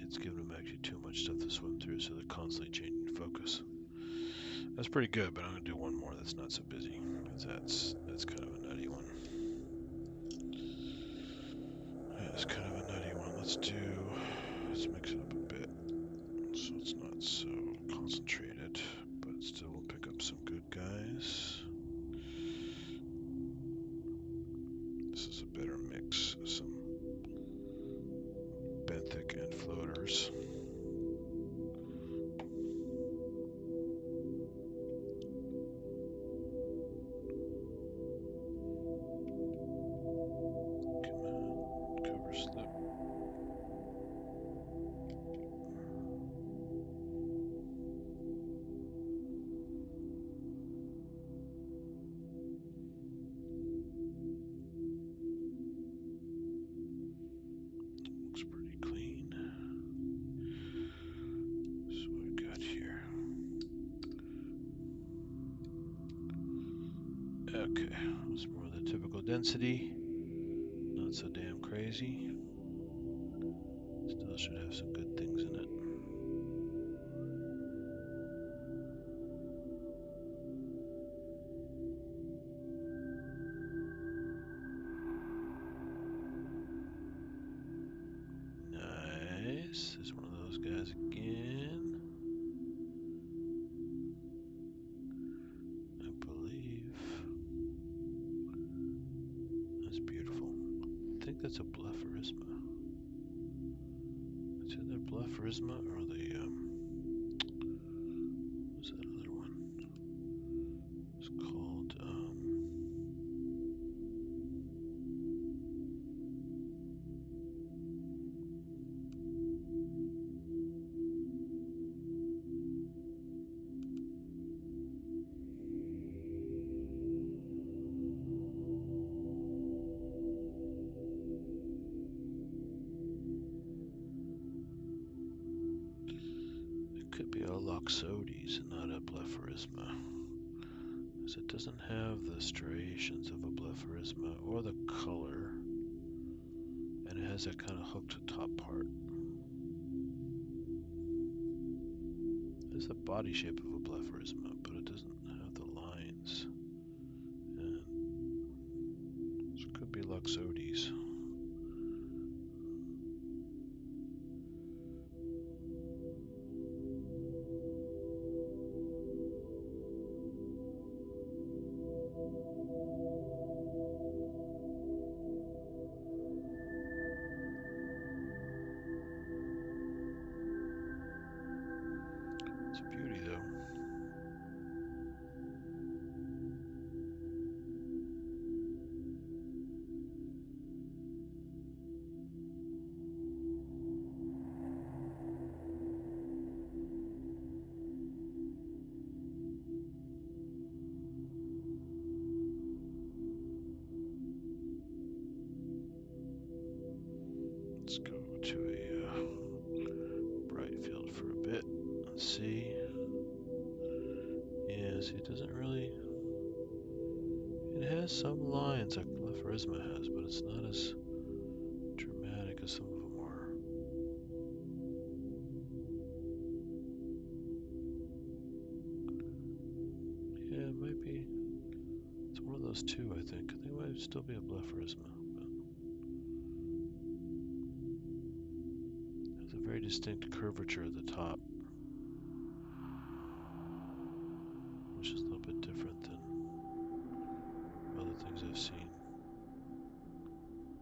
It's giving them actually too much stuff to swim through, so they're constantly changing focus. That's pretty good, but I'm going to do one more that's not so busy, because that's kind of a nutty one. That's kind of a nutty one. Let's mix it up a bit, so it's not so concentrated, but still we'll pick up some good guys. This is a better colors. Come on, cover slip. Looks pretty clean. So what we got here? Okay, that's more the typical density. Not so damn crazy. Still should have some good things in it. Nice. There's one of those guys again. I believe. That's beautiful. I think that's a Blepharisma. It's either Blepharisma or the, what's that other one? It's called, it could be a Loxodes and not a Blepharisma. Because it doesn't have the striations of a Blepharisma or the color. And it has that kind of hooked top part. It's the body shape of a Blepharisma, but it doesn't have the lines. And this could be Loxodes. It's a beauty, though. Let's go to a bright field for a bit. Let's see. Yeah, see, it doesn't really. It has some lines like Blepharisma has, but it's not as dramatic as some of them are. Yeah, it might be. It's one of those two, I think. I think it might still be a Blepharisma. Has a very distinct curvature at the top, which is a little bit different than other things I've seen.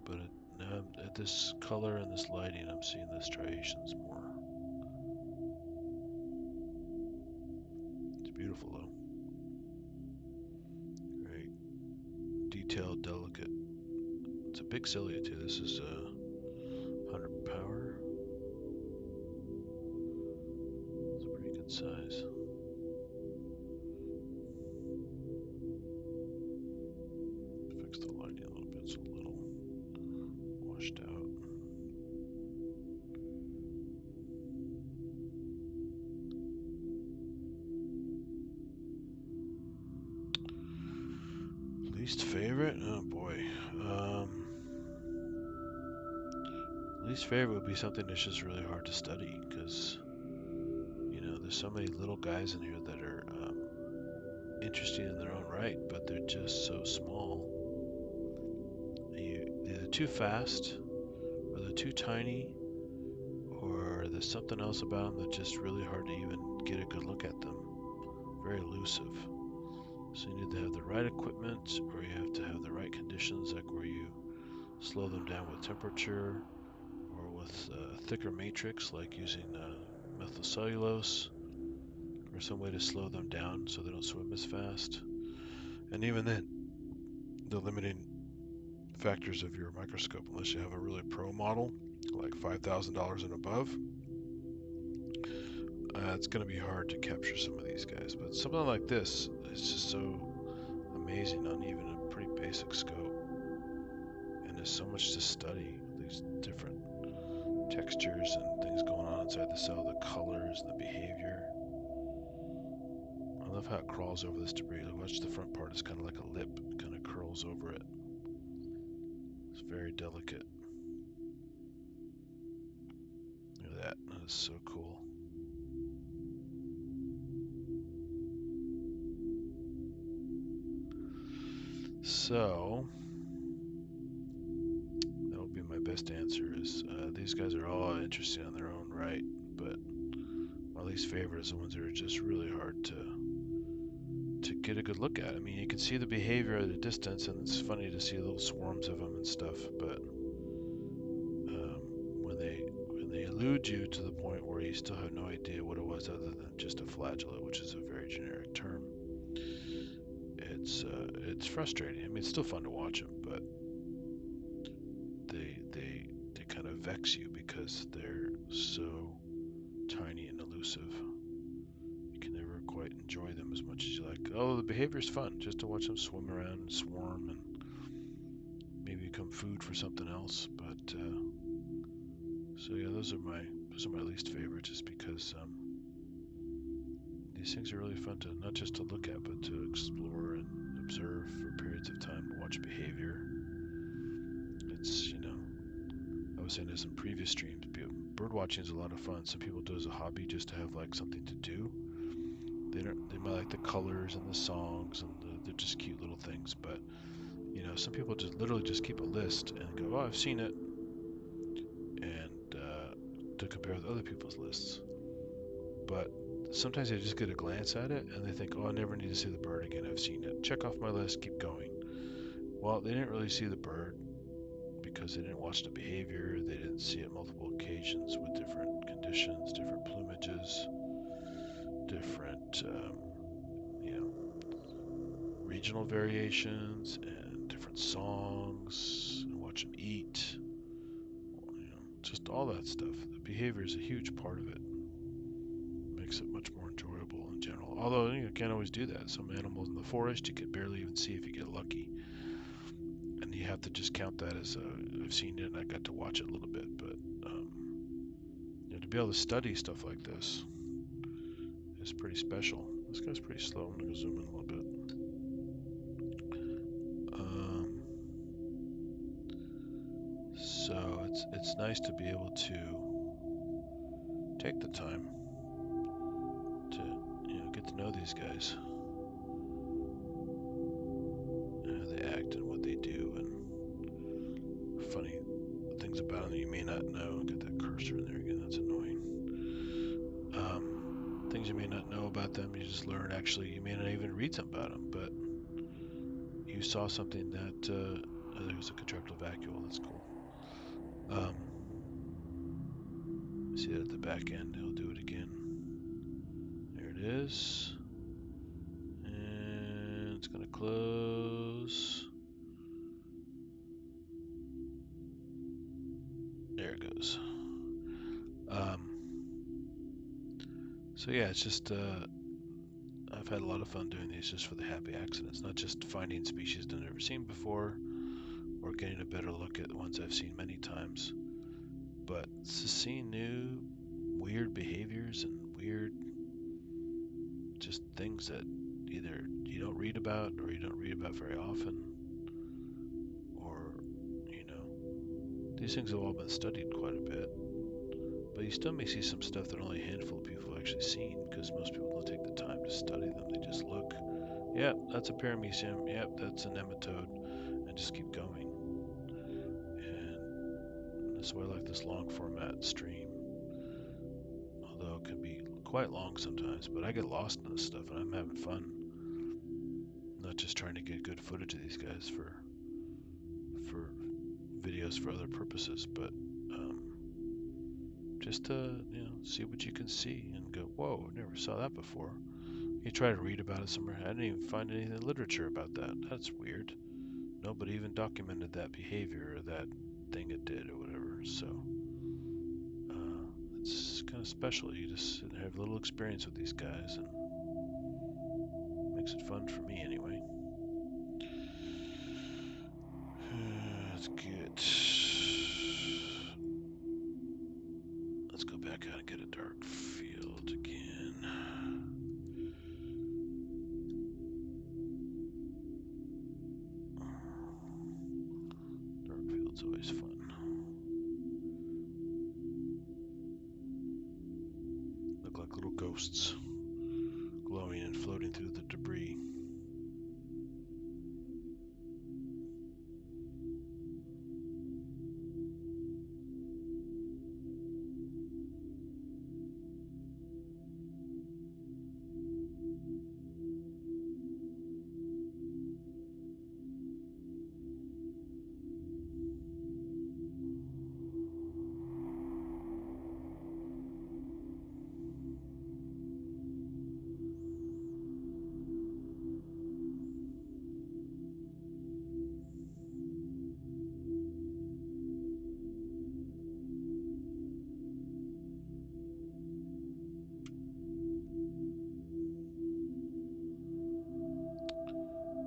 But now at this color and this lighting, I'm seeing the striations more. It's beautiful, though. Very detailed, delicate. It's a big cilia too. This is 100 power. It's a pretty good size. Fix the lighting a little bit. It's a little washed out. Least favorite? Oh boy. Least favorite would be something that's just really hard to study because, you know, there's so many little guys in here that are interesting in their own right, but they're just so small. They're either too fast, or they're too tiny, or there's something else about them that's just really hard to even get a good look at them. Very elusive. So you need to have the right equipment, or you have to have the right conditions, like where you slow them down with temperature, or with thicker matrix, like using methylcellulose, or some way to slow them down so they don't swim as fast. And even then, the limiting factors of your microscope, unless you have a really pro model, like $5,000 and above, it's going to be hard to capture some of these guys. But something like this is just so amazing on even a pretty basic scope. And there's so much to study, these different textures and things going on inside the cell, the colors, the behavior. I love how it crawls over this debris. Watch, the front part is kind of like a lip, it kind of curls over it. It's very delicate. Look at that. That is so cool. So that would be my best answer. Is these guys are all interesting on their own right, but my least favorite is the ones that are just really hard to get a good look at. I mean, you can see the behavior at a distance, and it's funny to see little swarms of them and stuff. But when they elude you to the point where you still have no idea what it was other than just a flagellate, which is a very generic term, it's frustrating. I mean, it's still fun to watch them, but they kind of vex you because they're so tiny and elusive. You can never quite enjoy them as much as you like. Oh, the behavior's fun, just to watch them swim around and swarm and maybe become food for something else. But so yeah, those are my least favorite, just because these things are really fun to not just to look at, but to explore and observe for periods of time, to watch behavior. It's, you know, I was saying this in previous streams, bird watching is a lot of fun. Some people do it as a hobby just to have like something to do. They might like the colors and the songs, and they're just cute little things. But you know, some people just literally just keep a list and go, "Oh, I've seen it," and to compare with other people's lists. But sometimes they just get a glance at it and they think, "Oh, I never need to see the bird again. I've seen it. Check off my list. Keep going." Well, they didn't really see the bird because they didn't watch the behavior. They didn't see it multiple occasions with different conditions, different plumages, different, you know, regional variations and different songs, and watch them eat. You know, just all that stuff. The behavior is a huge part of it. Makes it much more enjoyable in general. Although you can't always do that. Some animals in the forest you can barely even see if you get lucky. And you have to just count that as I've seen it and I got to watch it a little bit. But you know, to be able to study stuff like this is pretty special. This guy's pretty slow. I'm gonna zoom in a little bit. So it's nice to be able to take the time to, you know, get to know these guys, how they act and what they do, and funny things about them that you may not know. Get that cursor in there again, that's annoying. Things you may not know about them, you just learn. Actually, you may not even read something about them, but you saw something that I think it was a contractile vacuole. That's cool. See that at the back end. He'll do it again. There it is. And it's going to close. There it goes. So yeah, it's just I've had a lot of fun doing these just for the happy accidents, not just finding species that I've never seen before or getting a better look at the ones I've seen many times, but to see new weird behaviors and weird just things that either you don't read about or you don't read about very often, or, you know, these things have all been studied quite a bit, but you still may see some stuff that only a handful of people have actually seen, because most people don't take the time to study them. They just look, yep, that's a paramecium, yep, that's a nematode, and just keep going. And that's why I like this long format stream, although it can be quite long sometimes, but I get lost in this stuff and I'm having fun. Not just trying to get good footage of these guys for videos for other purposes, but just to, see what you can see and go, whoa, never saw that before. You try to read about it somewhere. I didn't even find any literature about that. That's weird. Nobody even documented that behavior or that thing it did or whatever. So it's kind of special. You just have a little experience with these guys, and makes it fun for me anyway. Let's go back out and get a dark field again. Dark field's always fun. Look like little ghosts glowing and floating through the debris.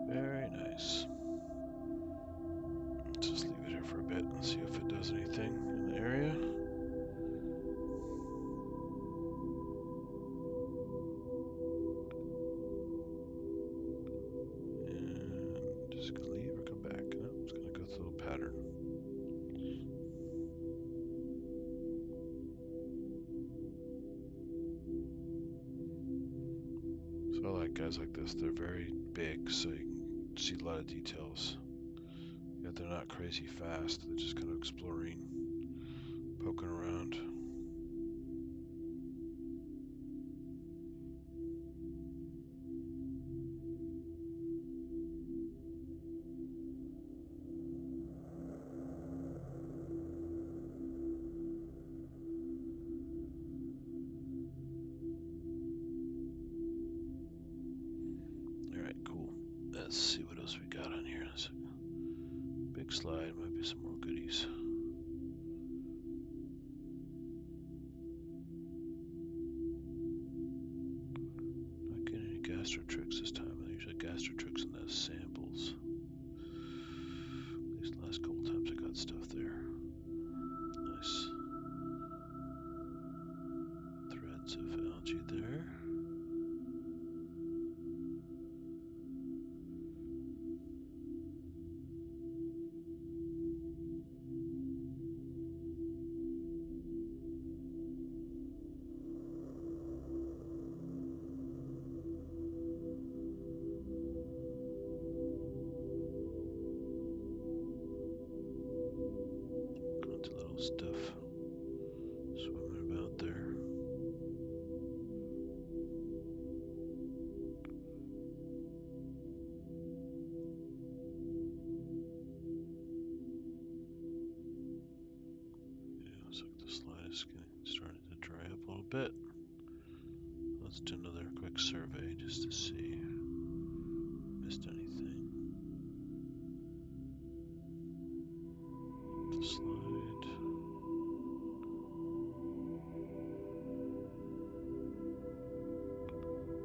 Very nice. Let's just leave it here for a bit and see if it does anything in the area. And just gonna leave or come back. No, it's gonna go through a pattern. So I like guys like this. They're very big, so you can see a lot of details. Yet they're not crazy fast. They're just kind of exploring, poking around. Alright, cool. Let's see what else we got on here. This big slide, might be some more goodies. Not getting any gastrotrix this time. There's usually gastrotrix in those samples. At least the last couple times I got stuff there. Nice threads of algae there. Got a little stuff swimming about there. Yeah, looks like the slide is starting to dry up a little bit. Let's do another quick survey just to see if I missed anything. The slide.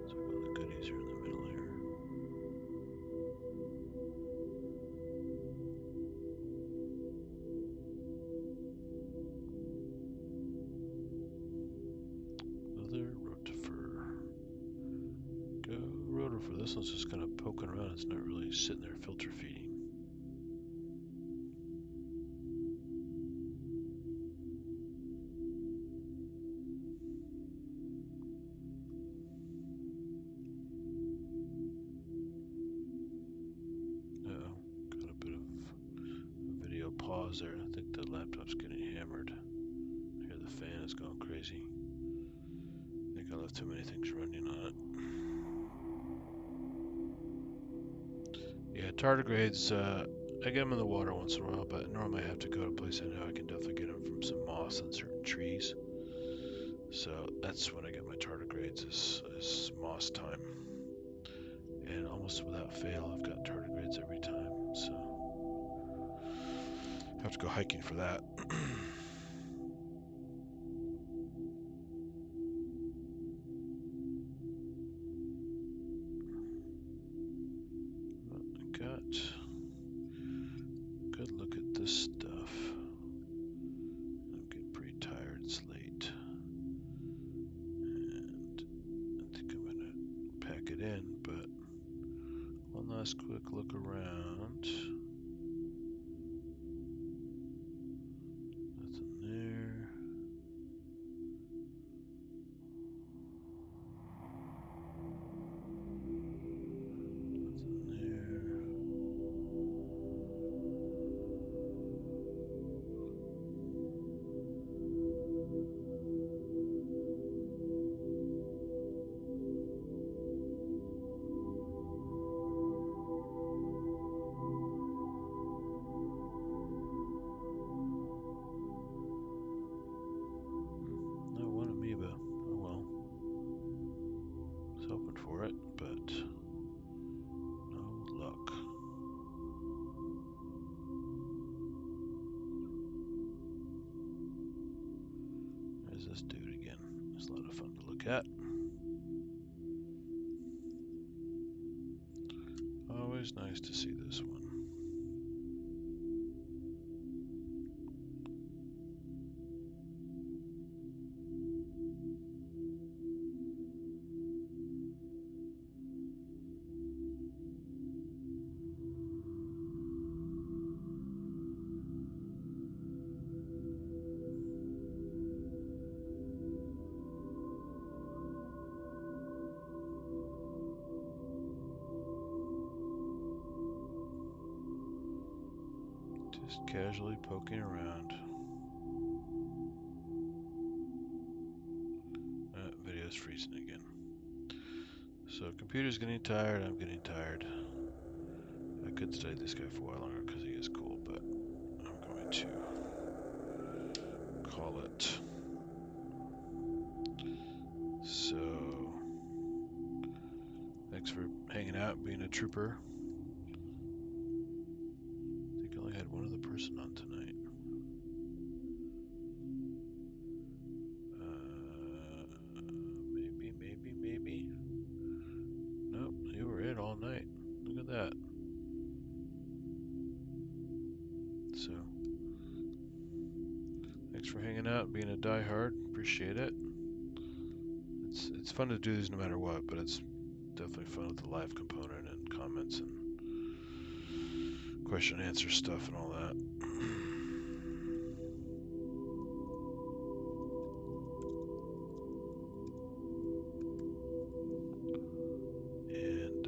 So all the goodies are in the middle here. Another rotifer. Go rotifer. This one's just kind of poking around. It's not really sitting there filter feeding. Uh-oh. Got a bit of a video pause there. I think the laptop's getting hammered. I hear the fan is going crazy. I think I left too many things running on it. Yeah, tardigrades, I get them in the water once in a while, but normally I have to go to a place I know I can definitely get them from some moss on certain trees. So that's when I get my tardigrades is moss time. And almost without fail, I've got tardigrades every time, so I have to go hiking for that. I got a good look at this stuff. I'm getting pretty tired, it's late. And I think I'm gonna pack it in, but one last quick look around. Nothing there. Nothing there. No one amoeba. Oh well. I was hoping for it, but no luck. There's this dude again. It's a lot of fun to look at. Always nice to see this one. Just casually poking around. Video's freezing again. So computer's getting tired, I'm getting tired. I could study this guy for a while longer because he is cool, but I'm going to call it. So, thanks for hanging out and being a trooper. I think I only had one other person on tonight. Maybe. Nope, you were it all night. Look at that. So, thanks for hanging out and being a diehard. Appreciate it. It's fun to do these no matter what, but it's definitely fun with the live component and comments and question and answer stuff and all that. And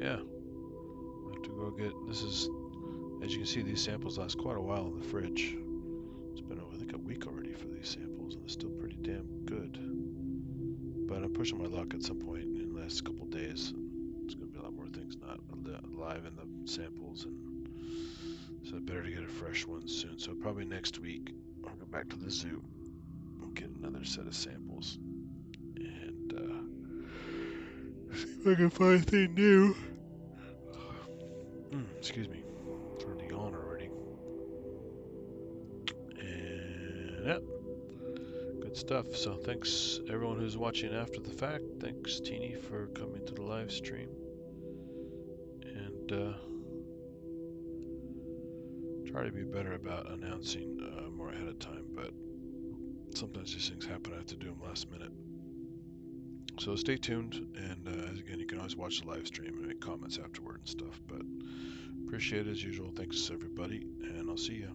yeah, I have to go get, this is, as you can see, these samples last quite a while in the fridge. It's been, I think, a week already for these samples, and they're still pretty damn good. But I'm pushing my luck at some point in the last couple days. There's going to be a lot more things not alive in the samples, and so better to get a fresh one soon. So probably next week, I'll go back to the zoo and get another set of samples. And see if I can find anything new. Excuse me. Starting to yawn already. And yep. Good stuff. So thanks everyone who's watching after the fact. Thanks Teeny for coming to the live stream. And try to be better about announcing more ahead of time, but sometimes these things happen. I have to do them last minute. So stay tuned, and again, you can always watch the live stream and make comments afterward and stuff. But appreciate it as usual. Thanks everybody, and I'll see you.